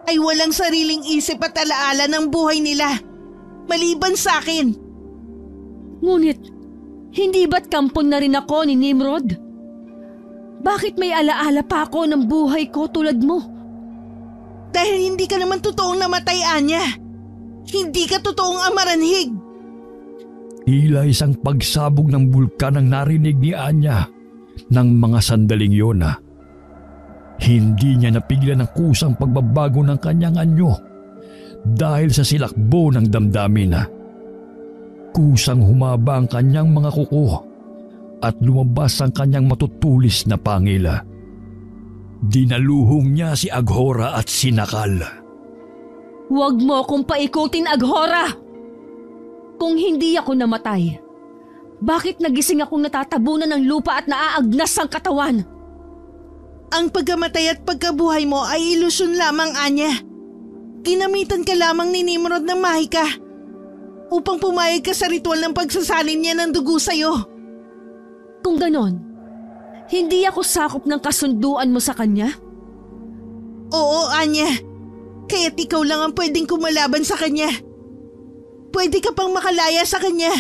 Speaker 3: ay walang sariling isip at alaala ng buhay nila. Maliban sa akin.
Speaker 2: Ngunit, hindi ba't kampon na rin ako ni Nimrod? Bakit may alaala pa ako ng buhay ko tulad mo?
Speaker 3: Dahil hindi ka naman totoong namatay, Anya. Hindi ka totoong amaranhig.
Speaker 1: Tila isang pagsabog ng bulkan ang narinig ni Anya ng mga sandaling yun. Hindi niya napigilan ang kusang pagbabago ng kanyang anyo dahil sa silakbo ng damdamin. Kusang humaba ang kanyang mga kuko at lumabas ang kanyang matutulis na pangila. Dinaluhong niya si Aghora at sinakal.
Speaker 2: Huwag mo akong paikutin, Aghora! Kung hindi ako namatay, bakit nagising akong natatabunan ng lupa at naaagnas ang katawan?
Speaker 3: Ang pagkamatay at pagkabuhay mo ay ilusyon lamang, Anya. Ginamitan ka lamang ni Nimrod ng mahika upang pumayag ka sa ritual ng pagsasalin niya ng dugo sa'yo.
Speaker 2: Kung ganon, hindi ako sakop ng kasunduan mo sa kanya?
Speaker 3: Oo, Anya. Kaya't ikaw lang ang pwedeng kumalaban sa kanya. Pwede ka pang makalaya sa kanya.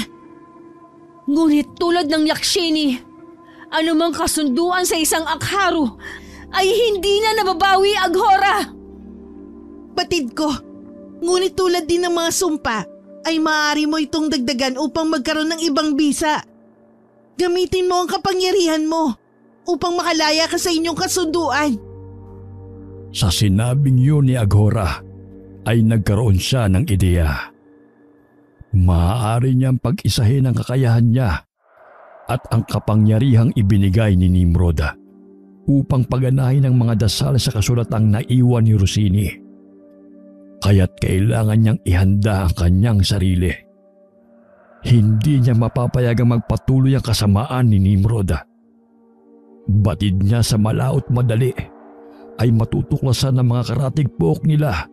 Speaker 2: Ngunit tulad ng Yakshini, anumang kasunduan sa isang akharu ay hindi na nababawi, Aghora!
Speaker 3: Batid ko, ngunit tulad din ng mga sumpa, ay maaari mo itong dagdagan upang magkaroon ng ibang bisa. Gamitin mo ang kapangyarihan mo upang makalaya ka sa inyong kasunduan.
Speaker 1: Sa sinabing yun ni Aghora ay nagkaroon siya ng ideya. Maaari niyang pag-isahin ang kakayahan niya at ang kapangyarihang ibinigay ni Nimrod upang paganahin ang mga dasal sa kasulatang naiwan ni Rossini. Kaya't kailangan niyang ihanda ang kanyang sarili. Hindi niya mapapayagang magpatuloy ang kasamaan ni Nimrod. Batid niya sa malaot madali ay matutuklasan ng mga karatigpook nila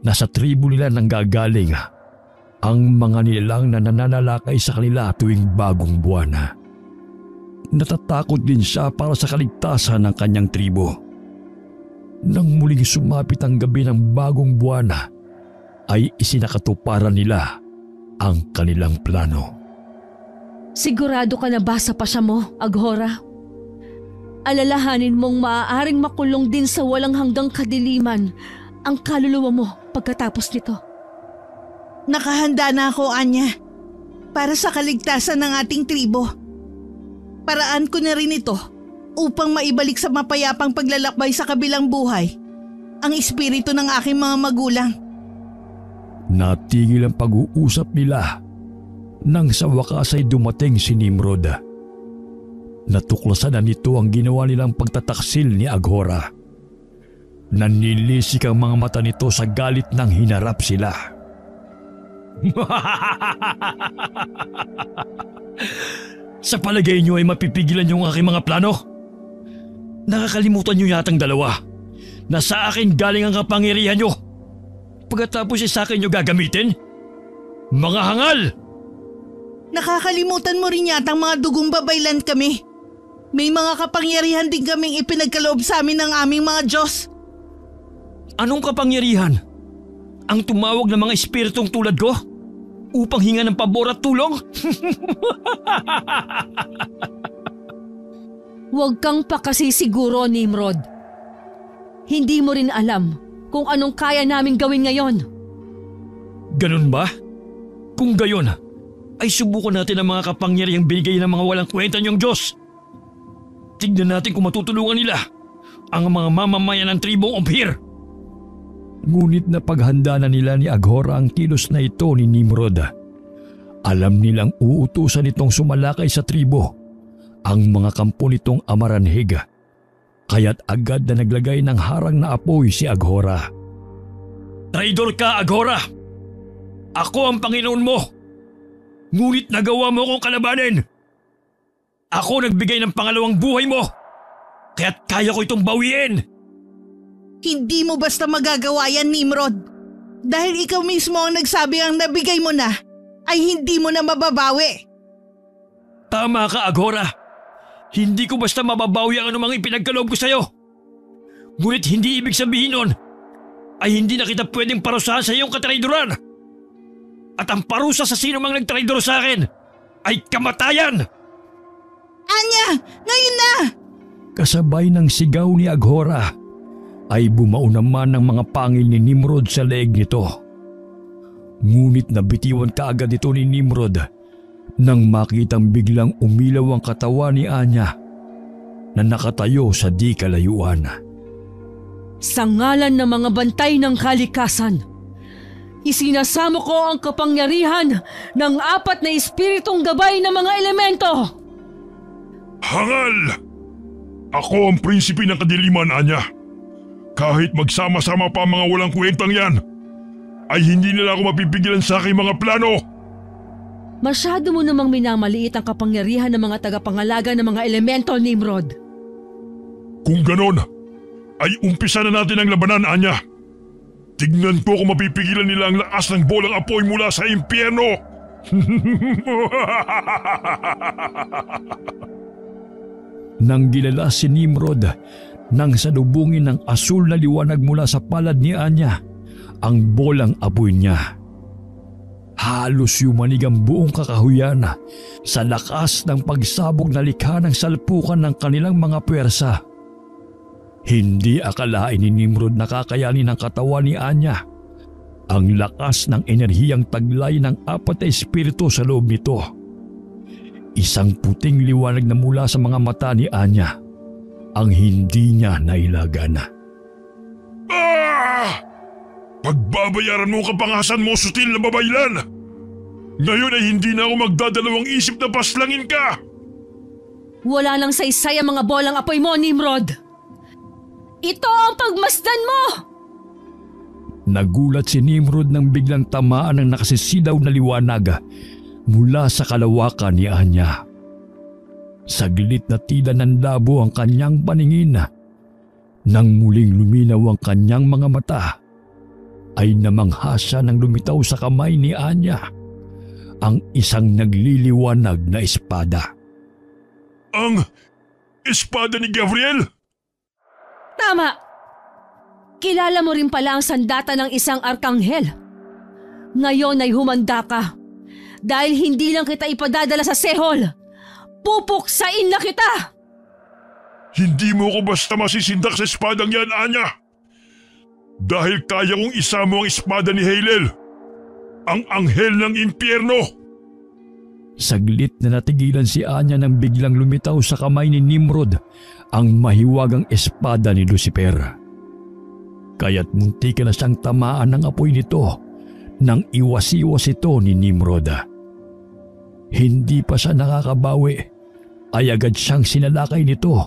Speaker 1: na sa tribo nila nanggagaling ang mga nilalang na nananalakay sa kanila tuwing bagong buwan. Natatakot din siya para sa kaligtasan ng kanyang tribo. Nang muling sumapit ang gabi ng bagong buwan, ay isinakatuparan nila ang kanilang plano.
Speaker 2: Sigurado ka na ba sa pasya mo, Aghora? Alalahanin mong maaaring makulong din sa walang hanggang kadiliman ang kaluluwa mo pagkatapos nito.
Speaker 3: Nakahanda na ako, Anya, para sa kaligtasan ng ating tribo. Paraan ko na rin ito upang maibalik sa mapayapang paglalakbay sa kabilang buhay ang espiritu ng aking mga magulang.
Speaker 1: Natigil ang pag-uusap nila nang sa wakas ay dumating si Nimrod. Natuklasan na nito ang ginawa nilang pagtataksil ni Aghora. Nanilisik ang mga mata nito sa galit nang hinarap sila. Sa palagay niyo ay mapipigilan yung aking mga plano? Nakakalimutan niyo yatang dalawa na sa akin galing ang kapangyarihan niyo. Pagkatapos sa akin niyo gagamitin? Mga hangal!
Speaker 3: Nakakalimutan mo rin yata ang mga dugong babaylan kami. May mga kapangyarihan din kaming ipinagkaloob sa amin ng aming mga Diyos.
Speaker 5: Anong kapangyarihan? Ang tumawag ng mga espiritong tulad ko? Upang hinga ng pabor at tulong?
Speaker 2: Huwag kang pakasisiguro, Nimrod. Hindi mo rin alam kung anong kaya naming gawin ngayon.
Speaker 5: Ganun ba? Kung gayon, ay subukan natin ang mga kapangyarihang binigay ng mga walang kwenta niyong Diyos. Tignan natin kung matutulungan nila ang mga mamamayan ng tribong Ophir.
Speaker 1: Ngunit napaghanda na nila ni Aghora ang kilos na ito ni Nimrod. Alam nilang uutusan nitong sumalakay sa tribo ang mga kampo nitong Amaranhig. Kaya't agad na naglagay ng harang na apoy si Aghora.
Speaker 5: Traidor ka, Aghora! Ako ang Panginoon mo! Ngunit nagawa mo akong kalabanin! Ako nagbigay ng pangalawang buhay mo! Kaya't kaya ko itong bawiin!
Speaker 3: Hindi mo basta magagawa yan, Nimrod. Dahil ikaw mismo ang nagsabi ang nabigay mo na, ay hindi mo na mababawi.
Speaker 5: Tama ka, Aghora. Hindi ko basta mababawi ang anumang ipinagkaloob ko sa'yo. Ngunit hindi ibig sabihin nun ay hindi na kita pwedeng parusahan sa iyong katraidoran. At ang parusa sa sino mang nagtraidor sa akin ay kamatayan!
Speaker 3: Anya, ngayon na!
Speaker 1: Kasabay ng sigaw ni Aghora ay bumao naman ng mga pangil ni Nimrod sa leeg nito. Ngunit nabitiwan kaagad ito ni Nimrod nang makitang biglang umilaw ang katawan ni Anya na nakatayo sa di kalayuan.
Speaker 2: Sa ngalan ng mga bantay ng kalikasan, isinasamo ko ang kapangyarihan ng 4 na espiritong gabay ng mga elemento.
Speaker 4: Hangal! Ako ang prinsipe ng kadiliman, Anya. Kahit magsama-sama pa ang mga walang kwentang yan, ay hindi nila ako mapipigilan sa aking mga plano.
Speaker 2: Masyado mo namang minamaliit ang kapangyarihan ng mga tagapangalaga ng mga elemento, Nimrod.
Speaker 4: Kung ganon, ay umpisa na natin ang labanan, Anya. Tignan ko kung mapipigilan nila ang lakas ng bolang apoy mula sa impyerno.
Speaker 1: Nang gilala si Nimrod nang salubungin ng asul na liwanag mula sa palad ni Anya ang bolang apoy niya. Halos yumanig ang buong kakahuyan sa lakas ng pagsabog na likha ng salpukan ng kanilang mga puwersa. Hindi akalain ni Nimrod na kakayanin ng katawan ni Anya ang lakas ng enerhiyang taglay ng 4 na espiritu sa loob nito. Isang puting liwanag na mula sa mga mata ni Anya ang hindi niya nailagan.
Speaker 4: Pagbabayaran mo ang kapangasan mo, sutil na babaylan! Ngayon ay hindi na ako magdadalawang isip na paslangin ka!
Speaker 2: Wala nang saysay ang mga bolang apoy mo, Nimrod. Ito ang pagmasdan mo!
Speaker 1: Nagulat si Nimrod nang biglang tamaan ng nakasisilaw na liwanag mula sa kalawakan ni Anya. Saglit na tila nanlabo ang kanyang paningin. Nang muling luminaw ang kanyang mga mata, ay namangha siya nang lumitaw sa kamay ni Anya ang isang nagliliwanag na espada.
Speaker 4: Ang espada ni Gabriel?
Speaker 2: Tama! Kilala mo rin pala ang sandata ng isang arkanghel. Ngayon ay humanda ka. Dahil hindi lang kita ipadadala sa Sehol, pupuksain na kita!
Speaker 4: Hindi mo ko basta masisindak sa espadang yan, Anya! Dahil kaya kong isama ang espada ni Halel, ang anghel ng impyerno!
Speaker 1: Saglit na natigilan si Anya nang biglang lumitaw sa kamay ni Nimrod ang mahiwagang espada ni Lucifer. Kaya't munti ka na siyang tamaan ng apoy nito nang iwas-iwas ito ni Nimrod. Hindi pa siya nakakabawi ay agad siyang sinalakay nito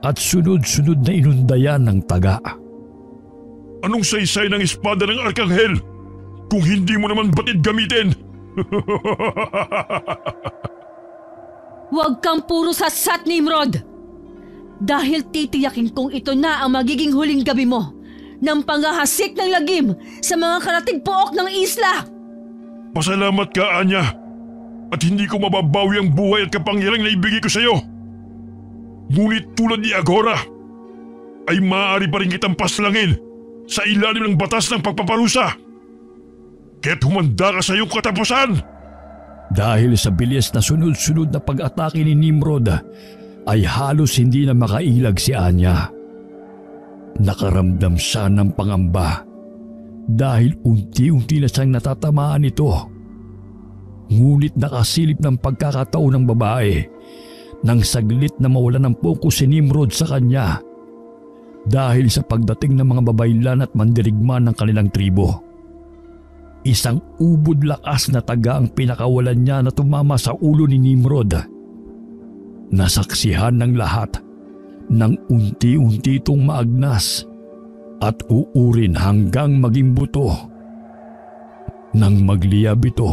Speaker 1: at sunod-sunod na inundayan ng taga.
Speaker 4: Anong saysay ng espada ng arkanghel kung hindi mo naman batid gamitin?
Speaker 2: Huwag kang puro sasat, Nimrod! Dahil titiyakin kong ito na ang magiging huling gabi mo ng panghahasik ng lagim sa mga karatig pook ng isla!
Speaker 4: Pasalamat ka, Anya. at hindi ko mababawi ang buhay at kapangyarang na ibigay ko sa iyo. Ngunit tulad ni Aghora, ay maaari pa rin kitang paslangin sa ilalim ng batas ng pagpaparusa. Kaya't humanda ka sa iyong katapusan.
Speaker 1: Dahil sa bilis na sunod-sunod na pag-atake ni Nimrod, ay halos hindi na makailag si Anya. Nakaramdam siya ng pangamba dahil unti-unti na siyang natatamaan ito. Ngunit nakasilip ng pagkakataon ng babae nang saglit na mawala ng pokus si Nimrod sa kanya dahil sa pagdating ng mga babaylan at mandirigma ng kanilang tribo. Isang ubod lakas na taga ang pinakawalan niya na tumama sa ulo ni Nimrod. Nasaksihan ng lahat nang unti-unti itong maagnas at uurin hanggang maging buto. Nang magliyab ito,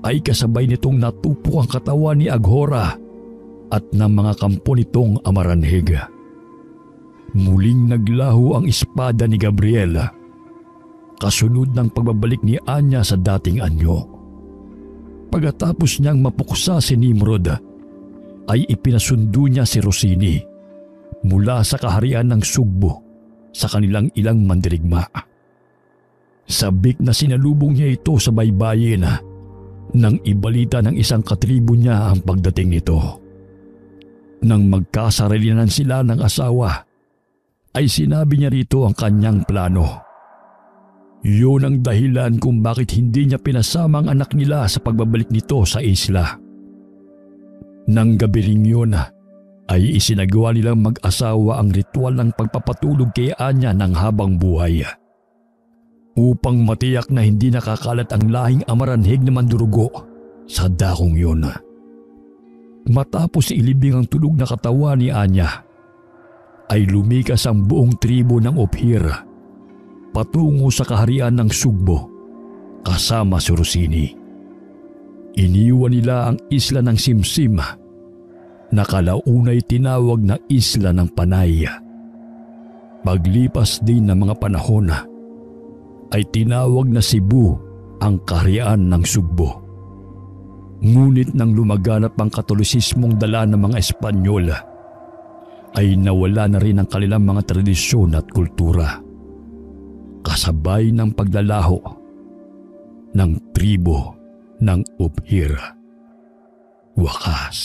Speaker 1: ay kasabay nitong natupok ang katawan ni Aghora at ng mga kampo nitong amaranhig. Muling naglaho ang espada ni Gabriel, kasunod ng pagbabalik ni Anya sa dating anyo. Pagkatapos niyang mapuksa si Nimrod, ay ipinasundo niya si Rossini mula sa kaharian ng Sugbo sa kanilang ilang mandirigma. Sabik na sinalubong niya ito sa baybayin nang ibalita ng isang katribo niya ang pagdating nito. Nang magkasarilinan sila ng asawa, ay sinabi niya rito ang kanyang plano. Yun ang dahilan kung bakit hindi niya pinasama ang anak nila sa pagbabalik nito sa isla. Nang gabi ring yun, ay isinagawa nilang mag-asawa ang ritual ng pagpapatulog kay Anya ng habang buhay. Upang matiyak na hindi nakakalat ang lahing amaranhig na mandurugo sa dakong yun. Matapos ilibing ang tulog na katawan ni Anya, ay lumikas ang buong tribo ng Ophir patungo sa kaharian ng Sugbo kasama si Rossini. Iniwan nila ang isla ng Simsim na kalaunay tinawag na Isla ng Panay. Paglipas din ng mga panahon ay tinawag na Cebu ang kaharian ng Sugbo. Ngunit nang lumaganap ang Katolisismong dala ng mga Espanyol, ay nawala na rin ang kanilang mga tradisyon at kultura, kasabay ng paglalaho ng tribo ng Ophir. Wakas.